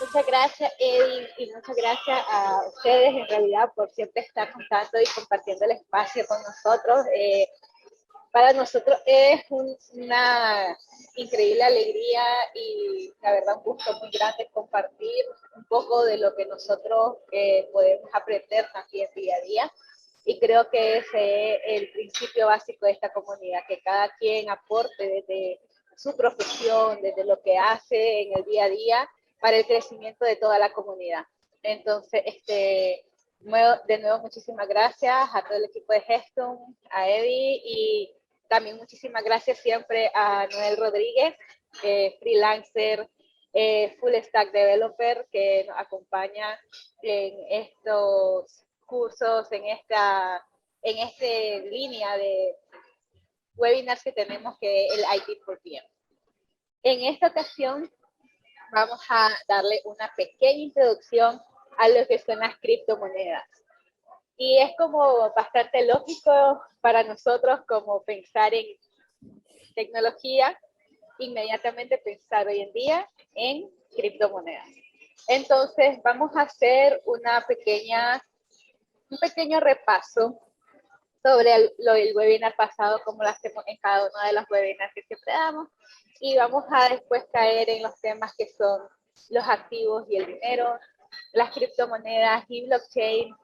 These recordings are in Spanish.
Muchas gracias, Eddie, y muchas gracias a ustedes en realidad por siempre estar contando y compartiendo el espacio con nosotros. Para nosotros es una increíble alegría y la verdad un gusto muy grande compartir un poco de lo que nosotros podemos aprender también día a día. Y creo que ese es el principio básico de esta comunidad, que cada quien aporte desde su profesión, desde lo que hace en el día a día para el crecimiento de toda la comunidad. Entonces, de nuevo, muchísimas gracias a todo el equipo de Geston, a Eddie y también muchísimas gracias siempre a Noel Rodríguez, freelancer, full stack developer que nos acompaña en estos cursos, en esta línea de webinars que tenemos que es el IT for PM. En esta ocasión vamos a darle una pequeña introducción a lo que son las criptomonedas. Y es como bastante lógico para nosotros como pensar en tecnología, inmediatamente pensar hoy en día en criptomonedas. Entonces vamos a hacer un pequeño repaso sobre el webinar pasado, como lo hacemos en cada uno de los webinars que siempre damos, y vamos a después caer en los temas que son los activos y el dinero, las criptomonedas y blockchain,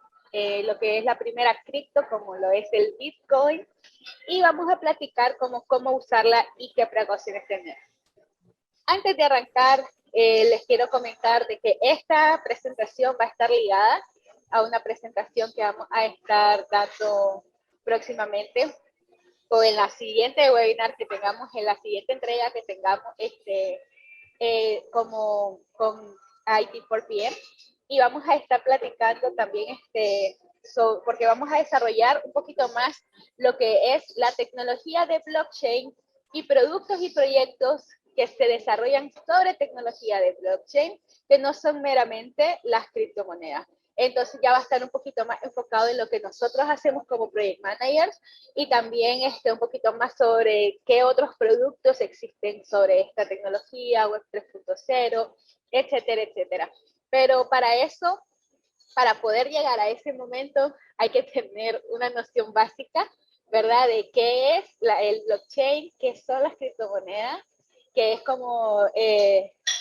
lo que es la primera cripto, como lo es el Bitcoin, y vamos a platicar cómo usarla y qué precauciones tener. Antes de arrancar, les quiero comentar de que esta presentación va a estar ligada a una presentación que vamos a estar dando próximamente o en la siguiente webinar que tengamos, en la siguiente entrega que tengamos como con IT4PM, y vamos a estar platicando también porque vamos a desarrollar un poquito más lo que es la tecnología de blockchain y productos y proyectos que se desarrollan sobre tecnología de blockchain, que no son meramente las criptomonedas. Entonces ya va a estar un poquito más enfocado en lo que nosotros hacemos como project managers y también un poquito más sobre qué otros productos existen sobre esta tecnología, Web 3.0, etcétera, etcétera. Pero para eso, para poder llegar a ese momento, hay que tener una noción básica, ¿verdad? De qué es el blockchain, qué son las criptomonedas, que es como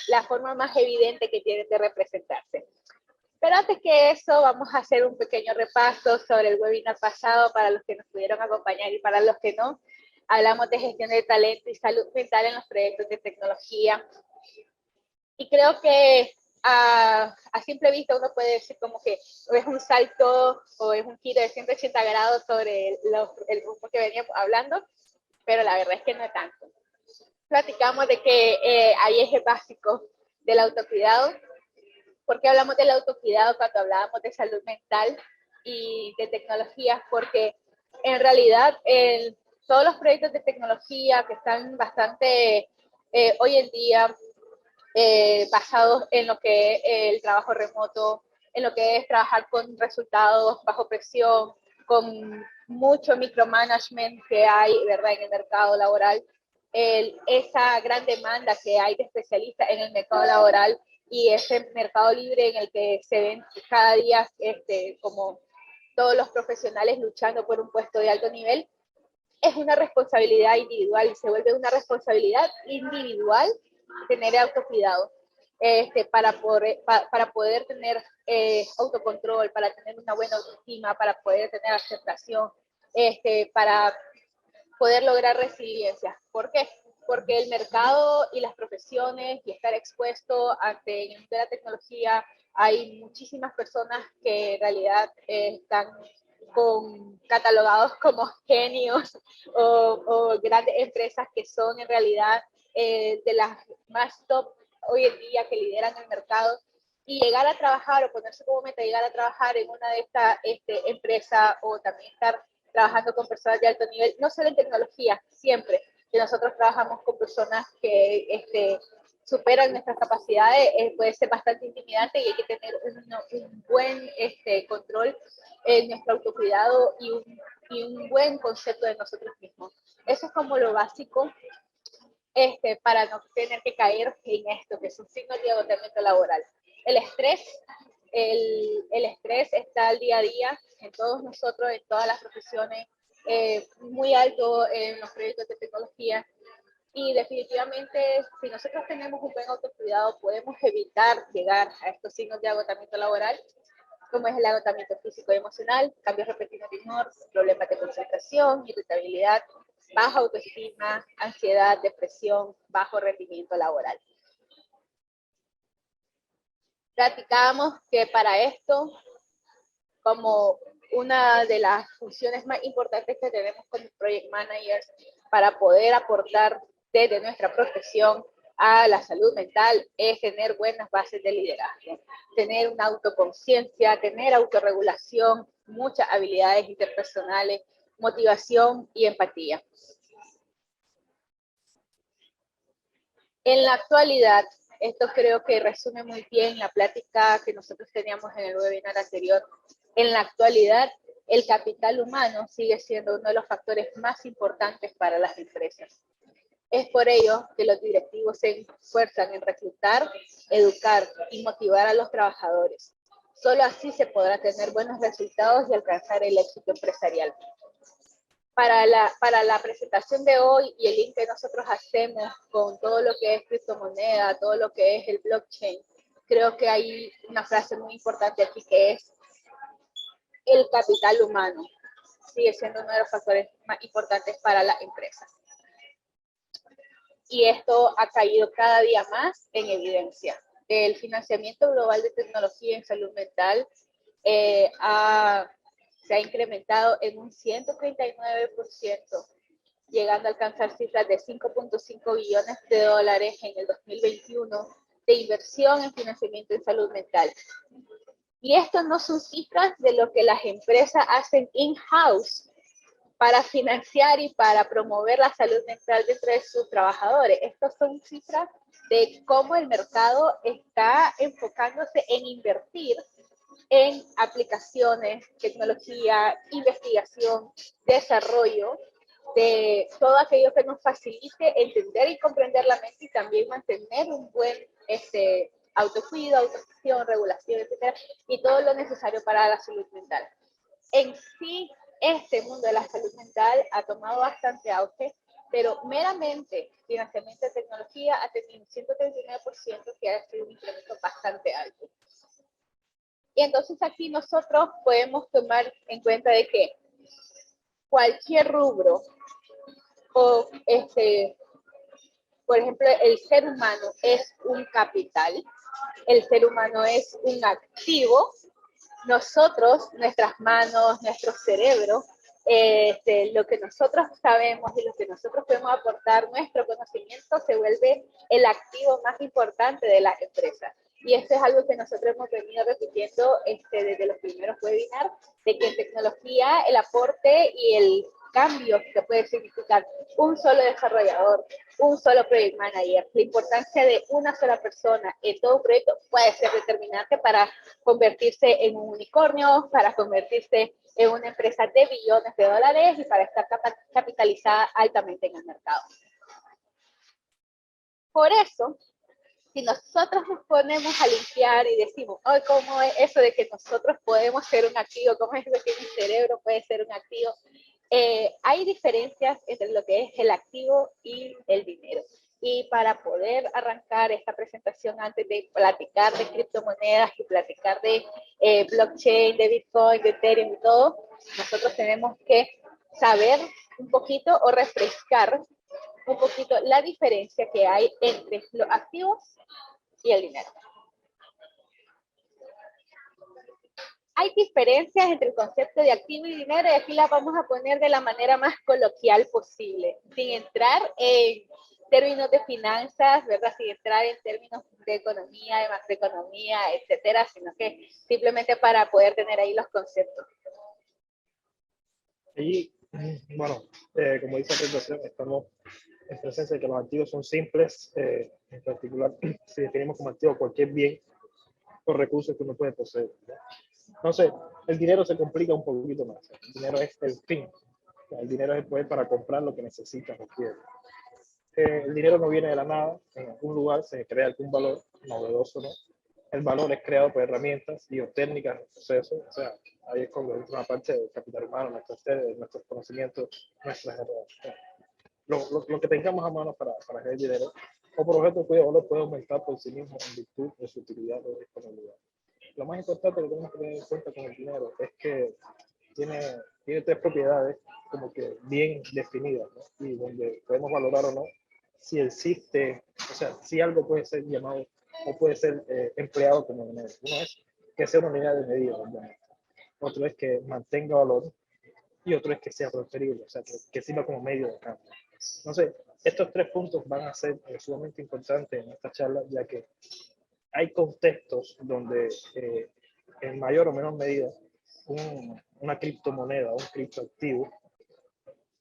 la forma más evidente que tienen de representarse. Pero antes que eso, vamos a hacer un pequeño repaso sobre el webinar pasado para los que nos pudieron acompañar y para los que no. Hablamos de gestión de talento y salud mental en los proyectos de tecnología. Y creo que a simple vista uno puede decir como que es un salto o es un giro de 180 grados sobre el grupo que veníamos hablando, pero la verdad es que no es tanto. Platicamos de que hay ejes básicos del autocuidado. ¿Por qué hablamos del autocuidado cuando hablábamos de salud mental y de tecnología? Porque en realidad todos los proyectos de tecnología que están bastante hoy en día basados en lo que es el trabajo remoto, en lo que es trabajar con resultados bajo presión, con mucho micromanagement que hay, ¿verdad?, en el mercado laboral, esa gran demanda que hay de especialistas en el mercado laboral y ese mercado libre en el que se ven cada día como todos los profesionales luchando por un puesto de alto nivel, es una responsabilidad individual y se vuelve una responsabilidad individual tener autocuidado para poder tener autocontrol, para tener una buena autoestima, para poder tener aceptación, para poder lograr resiliencia. ¿Por qué? Porque el mercado y las profesiones y estar expuesto ante el mundo de la tecnología, hay muchísimas personas que en realidad están catalogados como genios o grandes empresas que son en realidad de las más top hoy en día que lideran el mercado, y llegar a trabajar o ponerse como meta llegar a trabajar en una de estas empresas o también estar trabajando con personas de alto nivel, no solo en tecnología, siempre que nosotros trabajamos con personas que superan nuestras capacidades, puede ser bastante intimidante y hay que tener un buen control en nuestro autocuidado y un buen concepto de nosotros mismos. Eso es como lo básico para no tener que caer en esto, que son signos de agotamiento laboral. El estrés, el estrés está al día a día en todos nosotros, en todas las profesiones, muy alto en los proyectos de tecnología. Y definitivamente, si nosotros tenemos un buen autocuidado, podemos evitar llegar a estos signos de agotamiento laboral, como es el agotamiento físico y emocional, cambios repentinos de humor, problemas de concentración, irritabilidad, baja autoestima, ansiedad, depresión, bajo rendimiento laboral. Platicábamos que para esto, como una de las funciones más importantes que tenemos como project managers para poder aportar desde nuestra profesión a la salud mental, es tener buenas bases de liderazgo, tener una autoconciencia, tener autorregulación, muchas habilidades interpersonales, motivación y empatía. En la actualidad, esto creo que resume muy bien la plática que nosotros teníamos en el webinar anterior. En la actualidad, el capital humano sigue siendo uno de los factores más importantes para las empresas. Es por ello que los directivos se esfuerzan en reclutar, educar y motivar a los trabajadores. Solo así se podrá tener buenos resultados y alcanzar el éxito empresarial. Para la presentación de hoy y el link que nosotros hacemos con todo lo que es criptomoneda, todo lo que es el blockchain, creo que hay una frase muy importante aquí que es el capital humano. Sigue siendo uno de los factores más importantes para la empresa. Y esto ha caído cada día más en evidencia. El financiamiento global de tecnología en salud mental se ha incrementado en un 139%, llegando a alcanzar cifras de 5.5 billones de dólares en el 2021 de inversión en financiamiento en salud mental. Y esto no son cifras de lo que las empresas hacen in-house para financiar y para promover la salud mental de sus trabajadores. Estas son cifras de cómo el mercado está enfocándose en invertir en aplicaciones, tecnología, investigación, desarrollo, de todo aquello que nos facilite entender y comprender la mente y también mantener un buen autocuidado, autogestión, regulación, etcétera, y todo lo necesario para la salud mental. En sí, este mundo de la salud mental ha tomado bastante auge, pero meramente financiamiento de tecnología ha tenido un 139%, que ha sido un incremento bastante alto. Y entonces aquí nosotros podemos tomar en cuenta de que cualquier rubro o por ejemplo, el ser humano es un capital, el ser humano es un activo. Nosotros, nuestras manos, nuestro cerebro, lo que nosotros sabemos y lo que nosotros podemos aportar, nuestro conocimiento se vuelve el activo más importante de las empresas. Y esto es algo que nosotros hemos venido repitiendo desde los primeros webinars, de que en tecnología el aporte y el cambio que puede significar un solo desarrollador, un solo project manager, la importancia de una sola persona en todo un proyecto puede ser determinante para convertirse en un unicornio, para convertirse en una empresa de billones de dólares y para estar capitalizada altamente en el mercado. Por eso, si nosotros nos ponemos a limpiar y decimos, oh, ¿cómo es eso de que nosotros podemos ser un activo? ¿Cómo es eso de que mi cerebro puede ser un activo? Hay diferencias entre lo que es el activo y el dinero. Y para poder arrancar esta presentación, antes de platicar de criptomonedas y platicar de blockchain, de Bitcoin, de Ethereum y todo, nosotros tenemos que saber un poquito o refrescar un poquito la diferencia que hay entre los activos y el dinero. Hay diferencias entre el concepto de activo y dinero y aquí las vamos a poner de la manera más coloquial posible, sin entrar en términos de finanzas, ¿verdad? Sin entrar en términos de economía, de macroeconomía, etcétera, sino que simplemente para poder tener ahí los conceptos. Y bueno, como dice la presentación, estamos en presencia de que los activos son simples, en particular si definimos como activo cualquier bien o recursos que uno puede poseer, ¿no? Entonces, el dinero se complica un poquito más. El dinero es el fin. El dinero es el poder para comprar lo que necesitas o quieres. el dinero no viene de la nada, en algún lugar se crea algún valor novedoso, ¿no? El valor es creado por herramientas y técnicas de proceso, o sea, ahí es cuando entra una parte del capital humano, nuestros conocimientos, nuestras herramientas. Lo que tengamos a mano para generar dinero, o por objeto cuyo valor puede aumentar por sí mismo en virtud de su utilidad o disponibilidad. Lo más importante que tenemos que tener en cuenta con el dinero es que tiene, tiene tres propiedades como que bien definidas, ¿no? Y donde podemos valorar o no si existe, o sea, si algo puede ser llamado o puede ser empleado como dinero. Uno es que sea una unidad de medida, obviamente. Otro es que mantenga valor y otro es que sea transferible, o sea, que sirva como medio de cambio. Entonces, estos tres puntos van a ser sumamente importantes en esta charla, ya que hay contextos donde en mayor o menor medida una criptomoneda, un criptoactivo,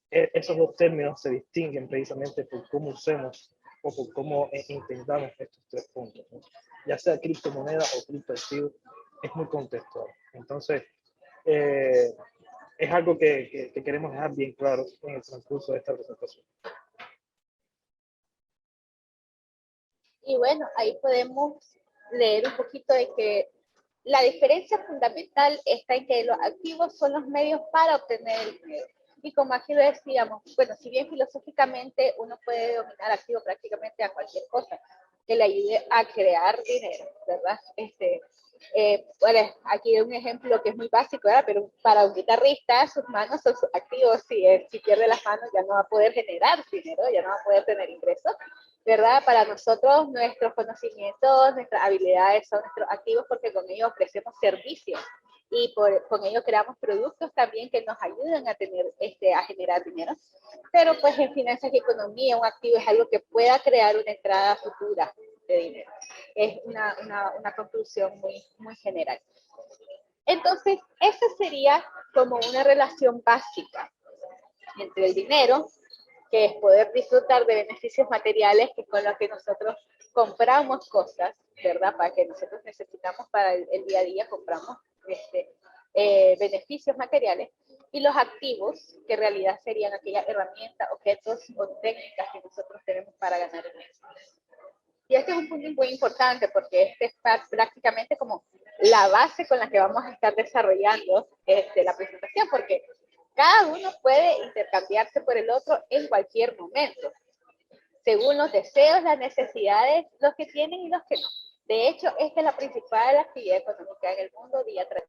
esos dos términos se distinguen precisamente por cómo usemos o por cómo entendamos estos tres puntos, ¿no? Ya sea criptomoneda o criptoactivo, es muy contextual. Entonces, es algo que queremos dejar bien claro en el transcurso de esta presentación. Y bueno, ahí podemos leer un poquito de que la diferencia fundamental está en que los activos son los medios para obtener el dinero. Y como aquí lo decíamos, bueno, si bien filosóficamente uno puede dominar activo prácticamente a cualquier cosa que le ayude a crear dinero, ¿verdad? Bueno, aquí un ejemplo que es muy básico, ¿verdad? Pero para un guitarrista, sus manos son sus activos. Si pierde las manos, ya no va a poder generar dinero, ya no va a poder tener ingresos, ¿verdad? Para nosotros, nuestros conocimientos, nuestras habilidades son nuestros activos porque con ellos ofrecemos servicios y con ello creamos productos también que nos ayudan a a generar dinero. Pero pues en finanzas y economía, un activo es algo que pueda crear una entrada futura de dinero. Es una conclusión muy general. Entonces, esa sería como una relación básica entre el dinero, que es poder disfrutar de beneficios materiales, que con los que nosotros compramos cosas, ¿verdad? Para que nosotros necesitamos para el día a día, compramos beneficios materiales, y los activos, que en realidad serían aquellas herramientas, objetos o técnicas que nosotros tenemos para ganar dinero. Y este es un punto muy importante porque este es prácticamente como la base con la que vamos a estar desarrollando la presentación, porque cada uno puede intercambiarse por el otro en cualquier momento, según los deseos, las necesidades, los que tienen y los que no. De hecho, esta es la principal actividad económica en el mundo día tras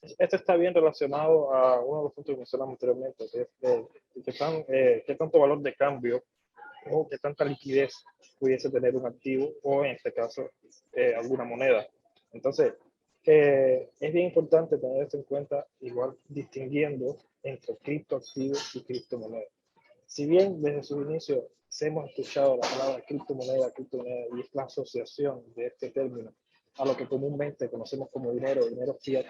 día. Esto está bien relacionado a uno de los puntos que mencionamos anteriormente, que es qué tanto valor de cambio o qué tanta liquidez pudiese tener un activo o en este caso alguna moneda. Entonces, es bien importante tener esto en cuenta, igual distinguiendo entre criptoactivos y criptomonedas. Si bien desde su inicio hemos escuchado la palabra criptomoneda y es la asociación de este término a lo que comúnmente conocemos como dinero fiat,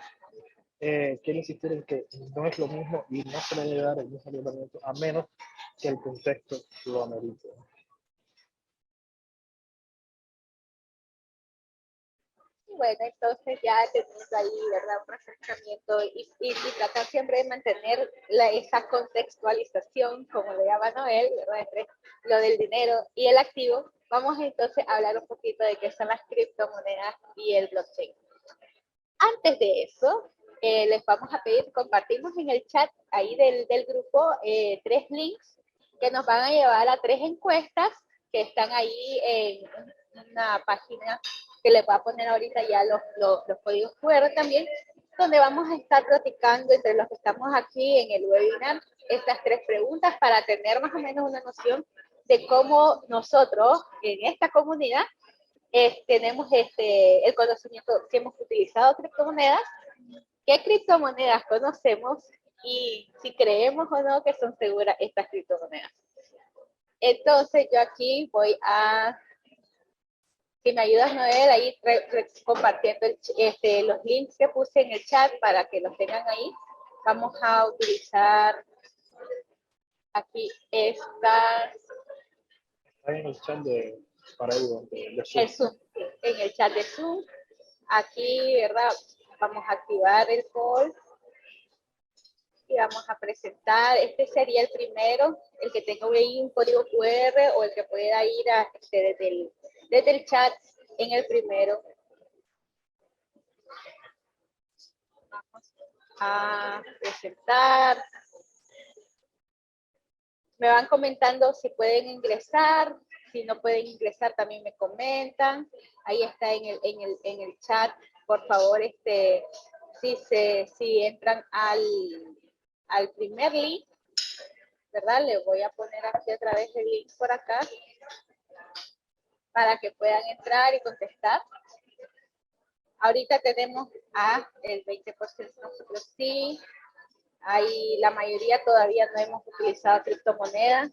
quiero insistir en que no es lo mismo y no se le debe dar el mismo tratamiento a menos que el contexto lo amerite. Bueno, entonces ya teniendo ahí, ¿verdad? Un acercamiento y tratar siempre de mantener esa contextualización, como le llama Noel, ¿verdad? Entre lo del dinero y el activo, vamos entonces a hablar un poquito de qué son las criptomonedas y el blockchain. Antes de eso, les vamos a pedir, compartimos en el chat ahí del grupo 3 links que nos van a llevar a 3 encuestas que están ahí en una página que les voy a poner ahorita ya los códigos QR también, donde vamos a estar platicando entre los que estamos aquí en el webinar estas 3 preguntas para tener más o menos una noción de cómo nosotros en esta comunidad tenemos el conocimiento, si hemos utilizado criptomonedas, qué criptomonedas conocemos y si creemos o no que son seguras estas criptomonedas. Entonces yo aquí voy a, si me ayudas Noel, ahí compartiendo los links que puse en el chat para que los tengan ahí. Vamos a utilizar aquí Está en el chat para Zoom. El Zoom, en el chat de Zoom. Aquí, ¿verdad? Vamos a activar el poll. Y vamos a presentar, este sería el primero, el que tenga ahí un código QR o el que pueda ir a, desde el chat en el primero. Vamos a presentar. Me van comentando si pueden ingresar, si no pueden ingresar también me comentan. Ahí está en el chat, por favor, si entran al primer link, ¿verdad? Le voy a poner aquí otra vez el link por acá para que puedan entrar y contestar. Ahorita tenemos el 20%, nosotros sí. Ahí la mayoría todavía no hemos utilizado criptomonedas.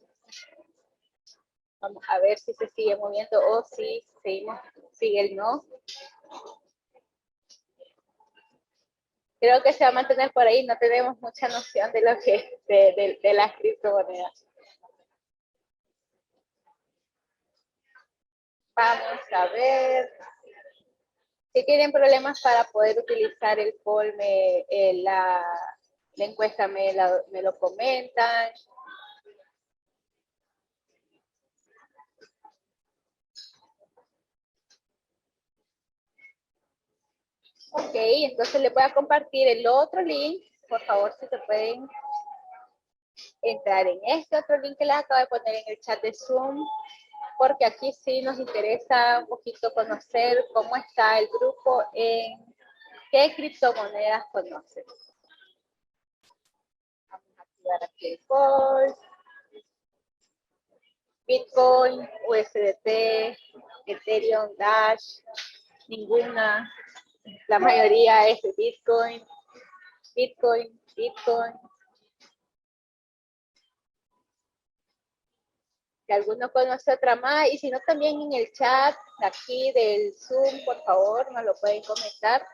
Vamos a ver si se sigue moviendo o si sigue el no. Creo que se va a mantener por ahí, no tenemos mucha noción de lo que de las criptomonedas. Vamos a ver. Si tienen problemas para poder utilizar el poll, la encuesta me lo comentan. Ok, entonces les voy a compartir el otro link. Por favor, si se pueden entrar en este otro link que les acabo de poner en el chat de Zoom, porque aquí sí nos interesa un poquito conocer cómo está el grupo en qué criptomonedas conocen. Vamos a activar aquí el poll. Bitcoin, USDT, Ethereum, Dash, ninguna. La mayoría es de Bitcoin. Bitcoin. Si alguno conoce otra más, y si no también en el chat de aquí del Zoom, por favor, nos lo pueden comentar.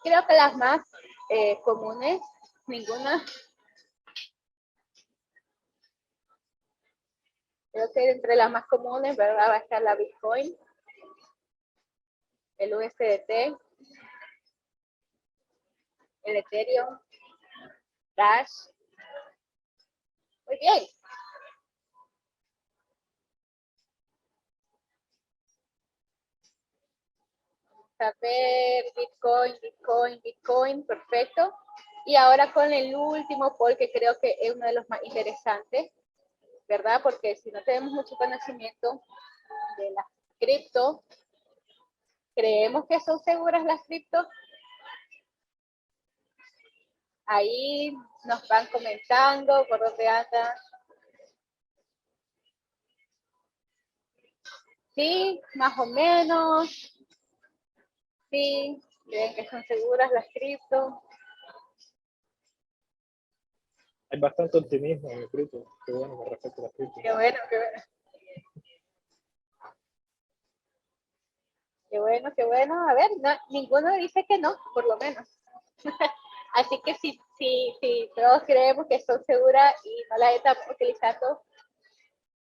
Creo que las más comunes, ninguna. Creo que entre las más comunes, ¿verdad? Va a estar la Bitcoin, el USDT, el Ethereum, Dash. Muy bien. A ver, Bitcoin, perfecto. Y ahora con el último poll, que creo que es uno de los más interesantes, ¿verdad? Porque si no tenemos mucho conocimiento de las cripto, ¿creemos que son seguras las cripto? Ahí nos van comentando por dónde andan. Sí, más o menos. Sí, creen que son seguras las cripto. Hay bastante optimismo en el cripto, qué bueno con respecto a las cripto. Qué bueno, qué bueno. Qué bueno, qué bueno. A ver, no, ninguno dice que no, por lo menos. Así que si todos creemos que son seguras y no las estamos utilizando,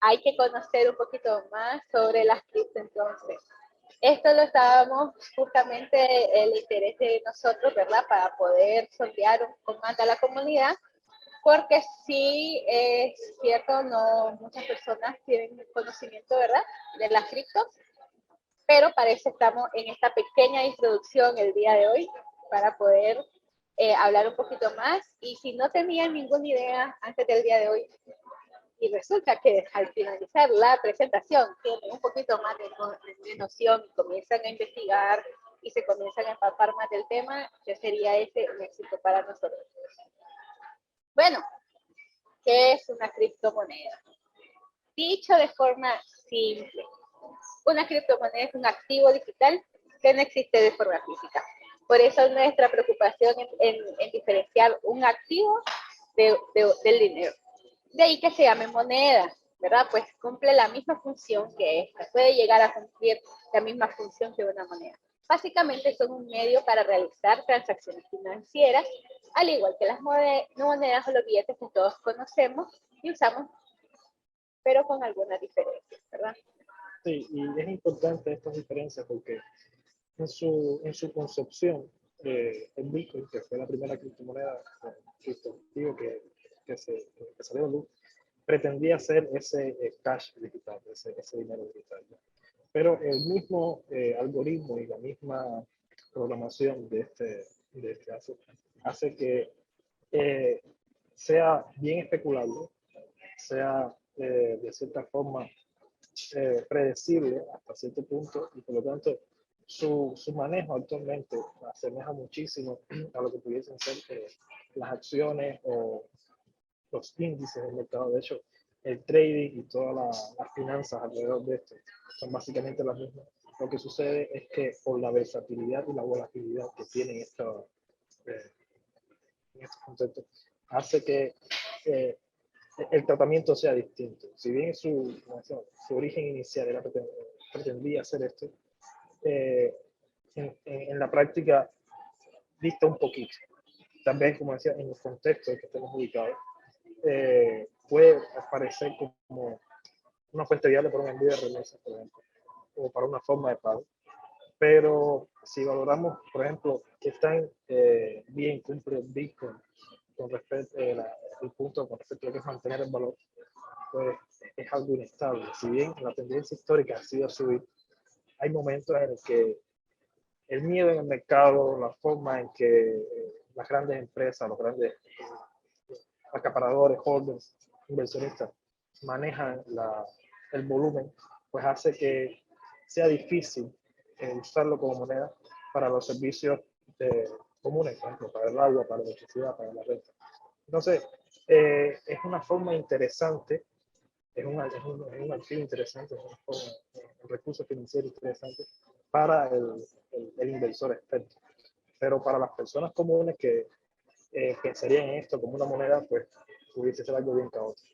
hay que conocer un poquito más sobre las cripto entonces. Esto lo estábamos justamente el interés de nosotros, ¿verdad? Para poder sondear un poco más a la comunidad, porque sí es cierto, no muchas personas tienen conocimiento, ¿verdad? De las criptos, pero para eso estamos en esta pequeña introducción el día de hoy, para poder hablar un poquito más. Y si no tenían ninguna idea antes del día de hoy, y resulta que al finalizar la presentación tienen un poquito más de noción, comienzan a investigar y se comienzan a empapar más del tema, ya sería ese un éxito para nosotros. Bueno, ¿qué es una criptomoneda? Dicho de forma simple, una criptomoneda es un activo digital que no existe de forma física. Por eso nuestra preocupación en diferenciar un activo del dinero. De ahí que se llame moneda, ¿verdad? Pues cumple la misma función que esta, puede llegar a cumplir la misma función que una moneda. Básicamente son un medio para realizar transacciones financieras, al igual que las monedas o los billetes que todos conocemos y usamos, pero con algunas diferencias, ¿verdad? Sí, y es importante estas diferencias porque en su concepción, el Bitcoin, que fue la primera criptomoneda criptoactivo que salió a luz, pretendía ser ese cash digital, ese dinero digital, ¿no? Pero el mismo algoritmo y la misma programación de este hace que sea bien especulable, sea de cierta forma predecible hasta cierto punto, y por lo tanto su manejo actualmente asemeja muchísimo a lo que pudiesen ser las acciones o los índices del mercado. De hecho, el trading y todas las finanzas alrededor de esto son básicamente las mismas. Lo que sucede es que por la versatilidad y la volatilidad que tienen eh, estos conceptos, hace que eh, el tratamiento sea distinto. Si bien su origen inicial era pretendía hacer esto, eh, en la práctica dista un poquito. También, como decía, en el contexto en que estamos ubicados, puede aparecer como una fuente viable para un envío de remesas, por ejemplo, o para una forma de pago. Pero si valoramos, por ejemplo, qué tan bien cumple Bitcoin con respecto el punto con respecto a lo que es mantener el valor, pues es algo inestable. Si bien la tendencia histórica ha sido a subir, hay momentos en los que el miedo en el mercado, la forma en que las grandes empresas, los grandes acaparadores, holders, inversionistas manejan el volumen, pues hace que sea difícil usarlo como moneda para los servicios comunes, por ejemplo, para el agua, para la electricidad, para la renta. Entonces, es una forma interesante, es un activo interesante, es un recurso financiero interesante para el inversor experto. Pero para las personas comunes que pensarían en esto como una moneda, pues pudiese ser algo bien caótico.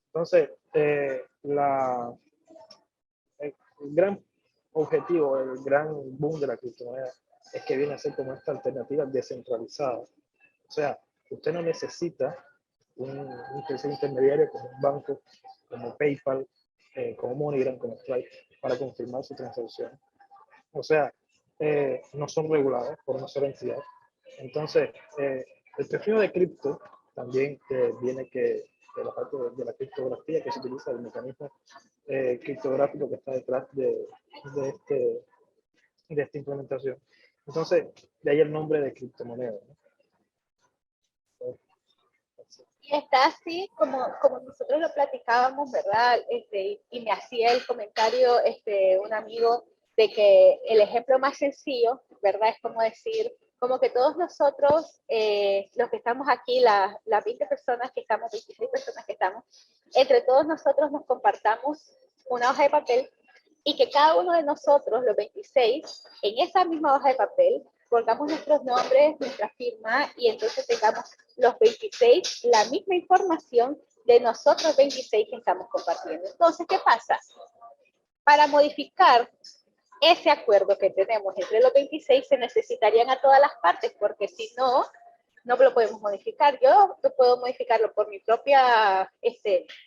Entonces, el gran objetivo, el gran boom de la criptomoneda es que viene a ser como esta alternativa descentralizada. O sea, usted no necesita un tercer intermediario como un banco, como PayPal, como MoneyGram, como Stripe, para confirmar su transacción. O sea, no son regulados por una sola entidad. Entonces, el perfil de cripto también viene de la parte de la criptografía que se utiliza, el mecanismo criptográfico que está detrás de esta implementación. Entonces, de ahí el nombre de criptomoneda, ¿no? Y está así como nosotros lo platicábamos, ¿verdad? Y me hacía el comentario un amigo de que el ejemplo más sencillo, ¿verdad? Es como decir, como que todos nosotros, los que estamos aquí, las 20 personas que estamos, 26 personas que estamos, entre todos nosotros nos compartamos una hoja de papel y que cada uno de nosotros, los 26, en esa misma hoja de papel, colgamos nuestros nombres, nuestra firma y entonces tengamos los 26 la misma información de nosotros 26 que estamos compartiendo. Entonces, ¿qué pasa? Para modificar ese acuerdo que tenemos entre los 26 se necesitarían a todas las partes, porque si no, no lo podemos modificar. Yo puedo modificarlo por mi propia,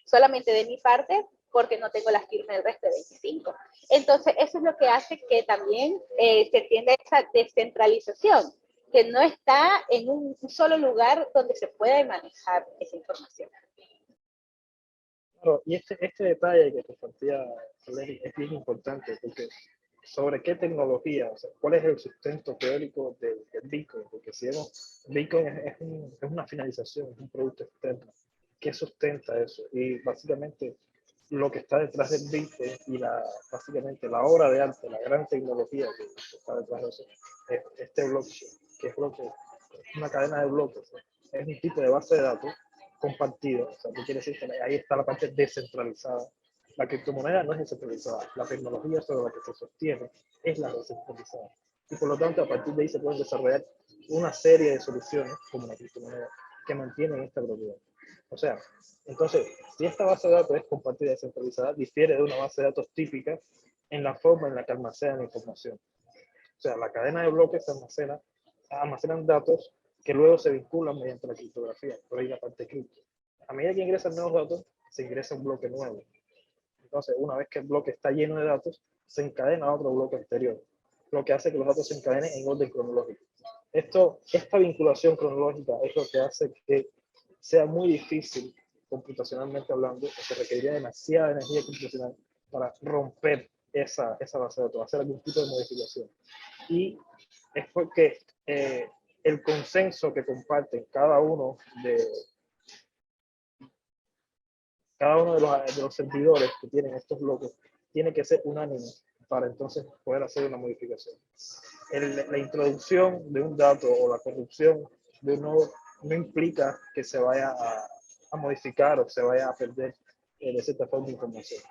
solamente de mi parte, porque no tengo la firma del resto de 25. Entonces, eso es lo que hace que también se tienda esa descentralización, que no está en un solo lugar donde se pueda manejar esa información. Claro, y este detalle que compartía Larry es bien importante porque sobre qué tecnología, o sea, cuál es el sustento teórico del Bitcoin, porque si vemos, Bitcoin es una finalización, es un producto externo. ¿Qué sustenta eso? Y básicamente lo que está detrás del Bitcoin y básicamente la obra de arte, la gran tecnología que está detrás de eso, es este blockchain, que es una cadena de bloques, ¿no? Es un tipo de base de datos compartido, o sea, ¿qué quiere decir? Que ahí está la parte descentralizada. La criptomoneda no es descentralizada, la tecnología sobre la que se sostiene es la descentralizada. Y por lo tanto, a partir de ahí se pueden desarrollar una serie de soluciones, como la criptomoneda, que mantienen esta propiedad. O sea, entonces, si esta base de datos es compartida y descentralizada, difiere de una base de datos típica en la forma en la que almacena la información. O sea, la cadena de bloques almacenan datos que luego se vinculan mediante la criptografía, por ahí la parte cripto. A medida que ingresan nuevos datos, se ingresa un bloque nuevo. Entonces, una vez que el bloque está lleno de datos, se encadena otro bloque anterior. lo que hace que los datos se encadenen en orden cronológico. Esta vinculación cronológica es lo que hace que sea muy difícil, computacionalmente hablando, o se requeriría demasiada energía computacional para romper esa base de datos, hacer algún tipo de modificación. Y es porque el consenso que comparten cada uno de los servidores que tienen estos bloques tiene que ser unánime para entonces poder hacer una modificación. La introducción de un dato o la corrupción de un nodo no implica que se vaya a modificar o se vaya a perder de cierta forma información.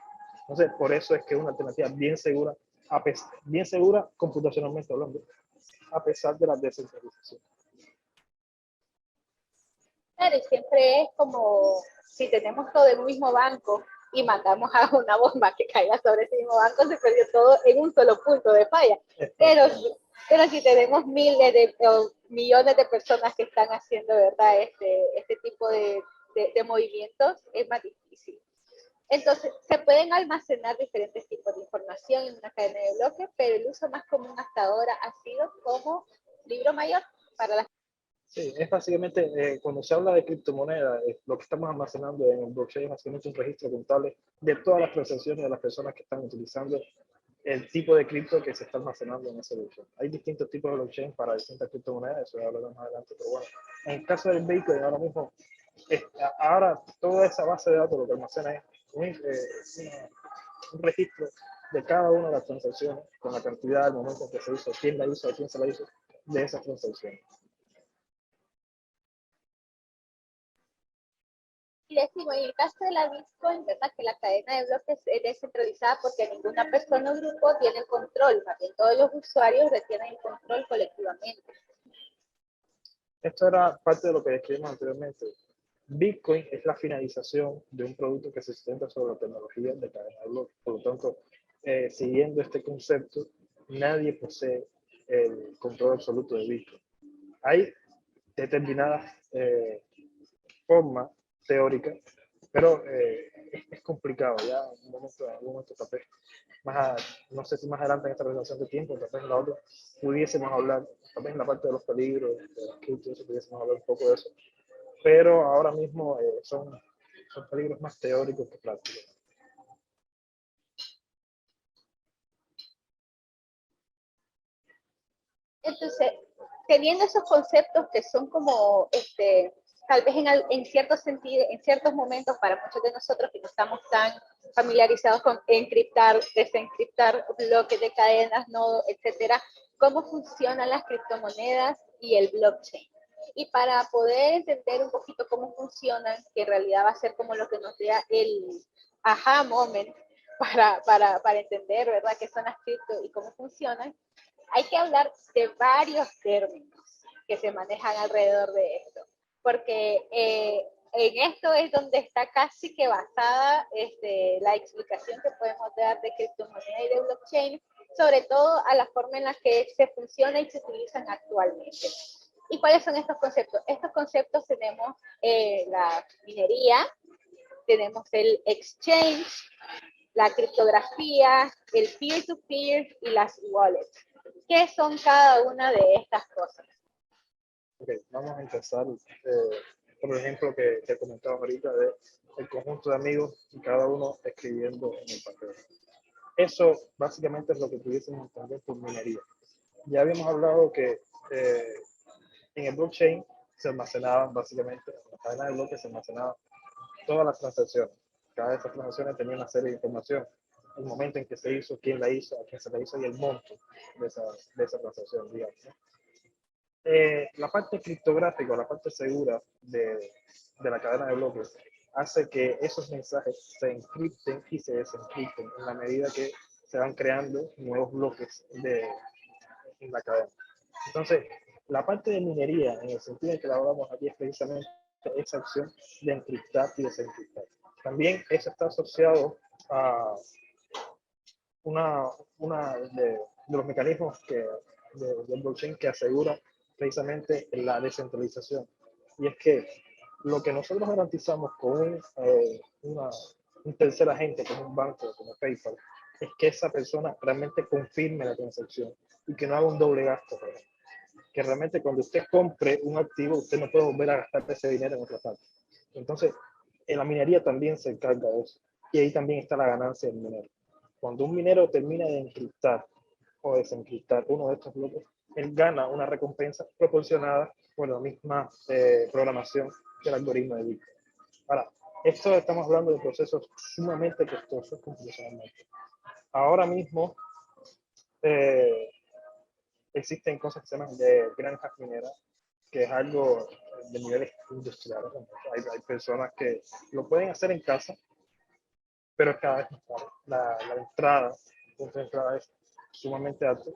Entonces, por eso es que es una alternativa bien segura computacionalmente hablando, a pesar de la descentralización. Claro, y siempre es como si tenemos todo en un mismo banco y mandamos a una bomba que caiga sobre ese mismo banco, se perdió todo en un solo punto de falla. Pero si tenemos miles o millones de personas que están haciendo, ¿verdad?, este tipo de movimientos, es más difícil. Entonces, se pueden almacenar diferentes tipos de información en una cadena de bloques, pero el uso más común hasta ahora ha sido como libro mayor para las. Sí, es básicamente, cuando se habla de criptomonedas, lo que estamos almacenando en el blockchain es básicamente un registro contable de todas las transacciones de las personas que están utilizando el tipo de cripto que se está almacenando en ese blockchain. Hay distintos tipos de blockchain para distintas criptomonedas, eso ya hablaremos más adelante, pero bueno, en el caso del Bitcoin ahora mismo, ahora toda esa base de datos lo que almacena es un registro de cada una de las transacciones, con la cantidad, el momento en que se hizo, quién la hizo, a quién se la hizo, de esas transacciones. Y decimos, en el caso de la Bitcoin, ¿verdad?, que la cadena de bloques es descentralizada porque ninguna persona o grupo tiene el control, más bien todos los usuarios retienen el control colectivamente. Esto era parte de lo que describimos anteriormente. Bitcoin es la finalización de un producto que se sustenta sobre la tecnología de cadena de bloques. Por lo tanto, siguiendo este concepto, nadie posee el control absoluto de Bitcoin. Hay determinadas formas teóricas, pero es complicado. Ya en algún momento tal vez, no sé si más adelante en esta presentación de tiempo, tal vez en la otra, pudiésemos hablar, tal vez en la parte de los peligros, de las criptos, pudiésemos hablar un poco de eso. Pero ahora mismo son peligros más teóricos que prácticos. Entonces, teniendo esos conceptos que son como, tal vez en ciertos sentidos, en ciertos momentos, para muchos de nosotros que no estamos tan familiarizados con encriptar, desencriptar bloques de cadenas, nodos, etcétera, cómo funcionan las criptomonedas y el blockchain. Y para poder entender un poquito cómo funcionan, que en realidad va a ser como lo que nos dé el aha moment para entender, ¿verdad?, qué son las cripto y cómo funcionan, hay que hablar de varios términos que se manejan alrededor de esto, porque en esto es donde está casi que basada la explicación que podemos dar de criptomoneda y de blockchain, sobre todo a la forma en la que se funciona y se utilizan actualmente. ¿Y cuáles son estos conceptos? Estos conceptos tenemos la minería, tenemos el exchange, la criptografía, el peer-to-peer y las wallets. ¿Qué son cada una de estas cosas? Ok, vamos a empezar por ejemplo que te comentaba ahorita de el conjunto de amigos y cada uno escribiendo en el papel. Eso básicamente es lo que pudiésemos entender por minería. Ya habíamos hablado que en el blockchain se almacenaban básicamente, en la cadena de bloques se almacenaban todas las transacciones. Cada de esas transacciones tenía una serie de información. El momento en que se hizo, quién la hizo, a quién se la hizo y el monto de esa transacción, digamos. La parte criptográfica, la parte segura de la cadena de bloques, hace que esos mensajes se encripten y se desencripten en la medida que se van creando nuevos bloques en la cadena. Entonces, la parte de minería, en el sentido en que la hablamos aquí, es precisamente esa acción de encriptar y desencriptar. También eso está asociado a una de los mecanismos del blockchain que asegura precisamente la descentralización. Y es que lo que nosotros garantizamos con un tercer agente, como un banco, como PayPal, es que esa persona realmente confirme la transacción y que no haga un doble gasto. Que realmente cuando usted compre un activo, usted no puede volver a gastar ese dinero en otra parte. Entonces, en la minería también se encarga de eso. Y ahí también está la ganancia del minero. Cuando un minero termina de encriptar o desencriptar uno de estos bloques, él gana una recompensa proporcionada por la misma programación del algoritmo de Bitcoin. Ahora, esto estamos hablando de procesos sumamente costosos computacionalmente. Ahora mismo existen cosas que se llaman de granjas mineras, que es algo de niveles industriales. Hay personas que lo pueden hacer en casa, pero es cada vez más caro. La entrada, el punto de entrada es sumamente alto.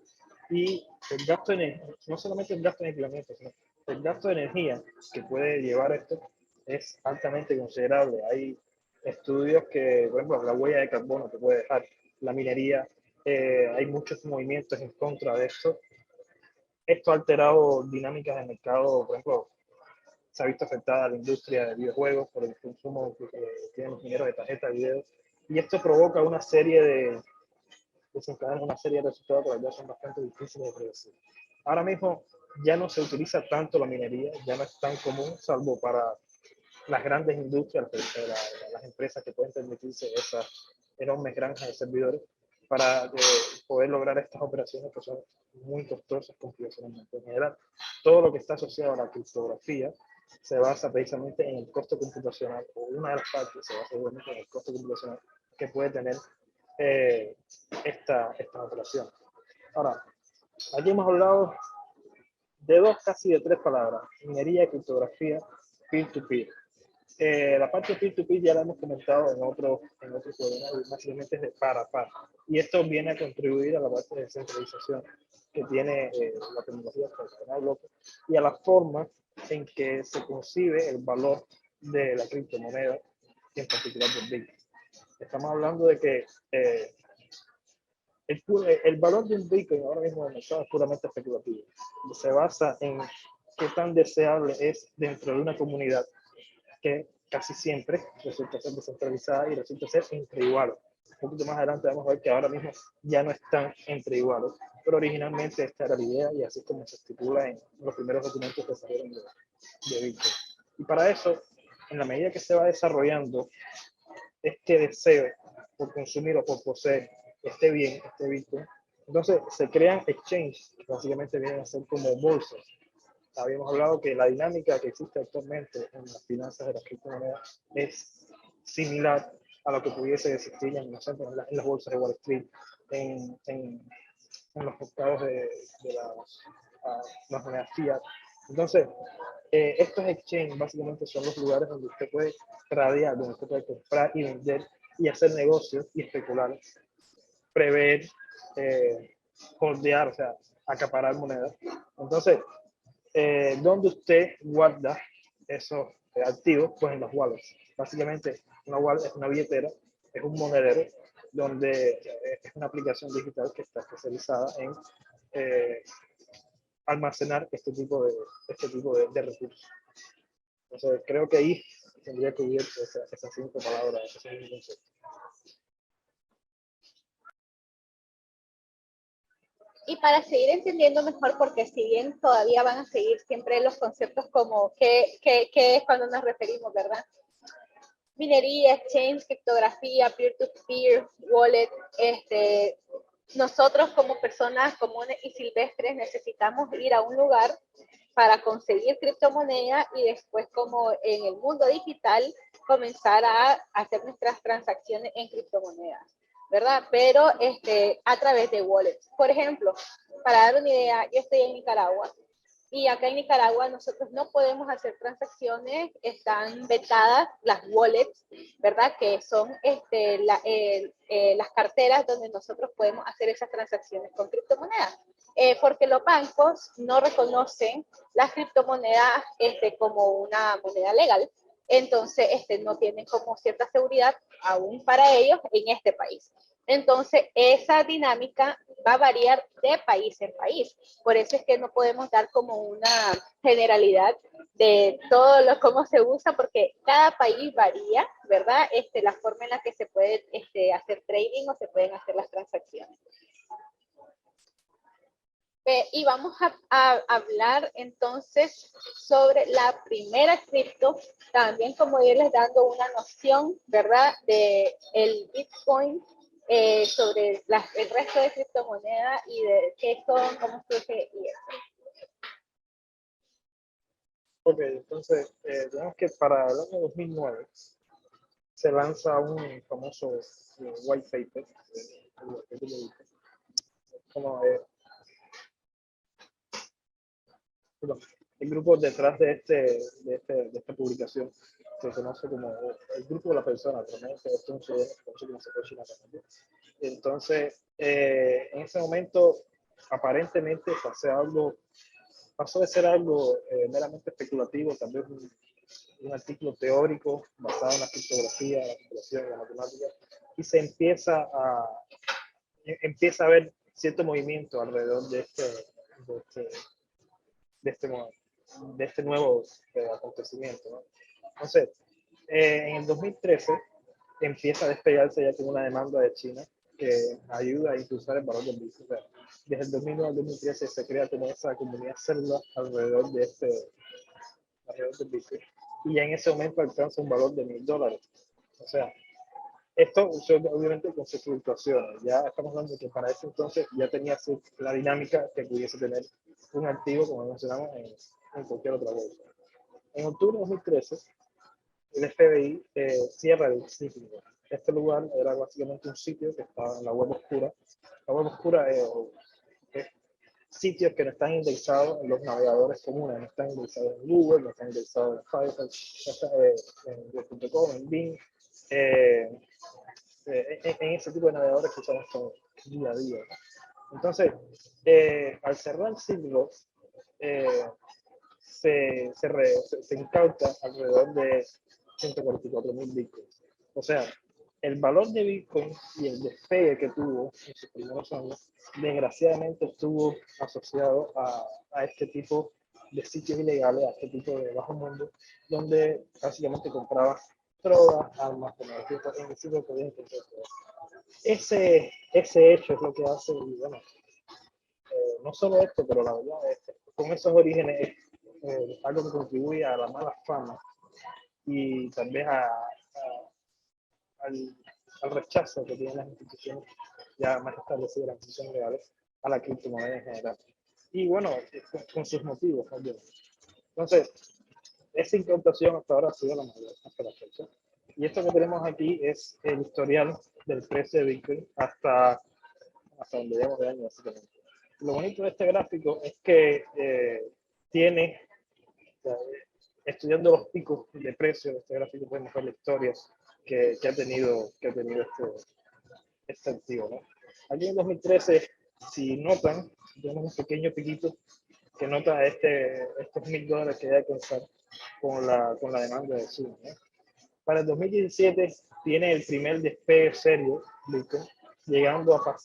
Y el gasto de energía, no solamente el gasto de equipamiento, sino el gasto de energía que puede llevar esto es altamente considerable. Hay estudios que, por ejemplo, la huella de carbono que puede dejar la minería, hay muchos movimientos en contra de esto. Esto ha alterado dinámicas de mercado, por ejemplo, se ha visto afectada la industria de videojuegos por el consumo que tienen los mineros de tarjetas de video. Y esto provoca una serie de resultados que la verdad son bastante difíciles de predecir. Ahora mismo ya no se utiliza tanto la minería, ya no es tan común, salvo para las grandes industrias, las empresas que pueden permitirse esas enormes granjas de servidores para poder lograr estas operaciones que son muy costosas computacionalmente. En general, todo lo que está asociado a la criptografía se basa precisamente en el costo computacional, o una de las partes se basa igualmente en el costo computacional que puede tener esta operación. Ahora, aquí hemos hablado de dos, casi de tres palabras: minería, criptografía, peer-to-peer. La parte peer-to-peer ya la hemos comentado en otro programa, y básicamente es de par a par. Y esto viene a contribuir a la parte de descentralización que tiene la tecnología tradicional bloque y a la forma en que se concibe el valor de la criptomoneda, y en particular del Bitcoin. Estamos hablando de que el valor de un Bitcoin ahora mismo en el mercado es puramente especulativo. Se basa en qué tan deseable es dentro de una comunidad que casi siempre resulta ser descentralizada y resulta ser entre iguales. Un poquito más adelante vamos a ver que ahora mismo ya no están entre iguales, pero originalmente esta era la idea y así es como se estipula en los primeros documentos que salieron de Bitcoin. Y para eso, en la medida que se va desarrollando este deseo por consumir o por poseer este bien, este Bitcoin, entonces se crean exchanges, que básicamente vienen a ser como bolsas. Habíamos hablado que la dinámica que existe actualmente en las finanzas de las criptomonedas es similar a lo que pudiese existir en las bolsas de Wall Street, en los mercados de las monedas fiat. Entonces, estos exchanges básicamente son los lugares donde usted puede tradear, donde usted puede comprar y vender y hacer negocios y especular, prever, holdear, o sea, acaparar monedas. Entonces, donde usted guarda esos activos, pues en las wallets. Básicamente, una wallet es una billetera, es un monedero, donde es una aplicación digital que está especializada en almacenar este tipo de recursos. Entonces, creo que ahí tendría que cubierto esas 5 palabras, esos 5 conceptos. Y para seguir entendiendo mejor, porque si bien todavía van a seguir siempre los conceptos como qué es cuando nos referimos, ¿verdad? Minería, exchange, criptografía, peer-to-peer, wallet, nosotros como personas comunes y silvestres necesitamos ir a un lugar para conseguir criptomoneda y después, como en el mundo digital, comenzar a hacer nuestras transacciones en criptomonedas, ¿verdad? Pero a través de wallets. Por ejemplo, para dar una idea, yo estoy en Nicaragua y acá en Nicaragua nosotros no podemos hacer transacciones, están vetadas las wallets, ¿verdad? Que son las carteras donde nosotros podemos hacer esas transacciones con criptomonedas. Porque los bancos no reconocen las criptomonedas como una moneda legal, entonces no tienen como cierta seguridad aún para ellos en este país. Entonces, esa dinámica va a variar de país en país. Por eso es que no podemos dar como una generalidad de todo cómo se usa, porque cada país varía, ¿verdad? La forma en la que se puede hacer trading o se pueden hacer las transacciones. vamos a hablar entonces sobre la primera cripto, también como irles dando una noción, ¿verdad? De el Bitcoin, sobre el resto de criptomonedas y de qué son, cómo surge y eso. Ok, entonces, digamos que para el año 2009 se lanza un famoso white paper, como el grupo detrás de esta publicación se conoce como el grupo de la persona, realmente es un como se conoce también. Entonces, en ese momento, aparentemente pasó de ser algo meramente especulativo, también un artículo teórico basado en la criptografía, la computación, la matemática, y se empieza a ver cierto movimiento alrededor de este nuevo acontecimiento, ¿no? Entonces, en el 2013 empieza a despegarse ya con una demanda de China que ayuda a impulsar el valor del Bitcoin. O sea, desde el 2009 al 2013 se crea como esa comunidad célula alrededor del Bitcoin, y en ese momento alcanza un valor de $1000. O sea, esto obviamente con sus fluctuaciones. Ya estamos hablando de que para ese entonces ya tenía la dinámica que pudiese tener un activo, como mencionamos, en cualquier otra bolsa. En octubre de 2013, el FBI cierra el sitio. Este lugar era básicamente un sitio que estaba en la web oscura. La web oscura es sitios que no están indexados en los navegadores comunes, no están indexados en Google, no están indexados en Firefox, en Google.com, en Bing, en ese tipo de navegadores que usamos día a día. Entonces, al cerrar el siglo, se incauta alrededor de 144.000 bitcoins. O sea, el valor de Bitcoin y el despegue que tuvo en sus primeros años, desgraciadamente estuvo asociado a este tipo de sitios ilegales, a este tipo de bajo mundo, donde básicamente compraba drogas, armas, pornografía, en el sitio podías encontrar todo. Ese hecho es lo que hace, y bueno, no solo esto, pero la verdad, con esos orígenes, algo que contribuye a la mala fama y también al rechazo que tienen las instituciones ya más establecidas, las instituciones legales, a la criptomoneda en general. Y bueno, con sus motivos también. Entonces, esa incautación hasta ahora ha sido la mayor hasta la fecha. Y esto que tenemos aquí es el historial del precio de Bitcoin hasta donde llegamos de año, básicamente. Lo bonito de este gráfico es que tiene, estudiando los picos de precio de este gráfico, podemos ver la historia que ha tenido este activo, ¿no? Aquí en 2013, si notan, tenemos un pequeño piquito que nota estos $1000 que hay que alcanzar con la demanda de China, ¿no? Para el 2017 tiene el primer despegue serio Bitcoin, llegando a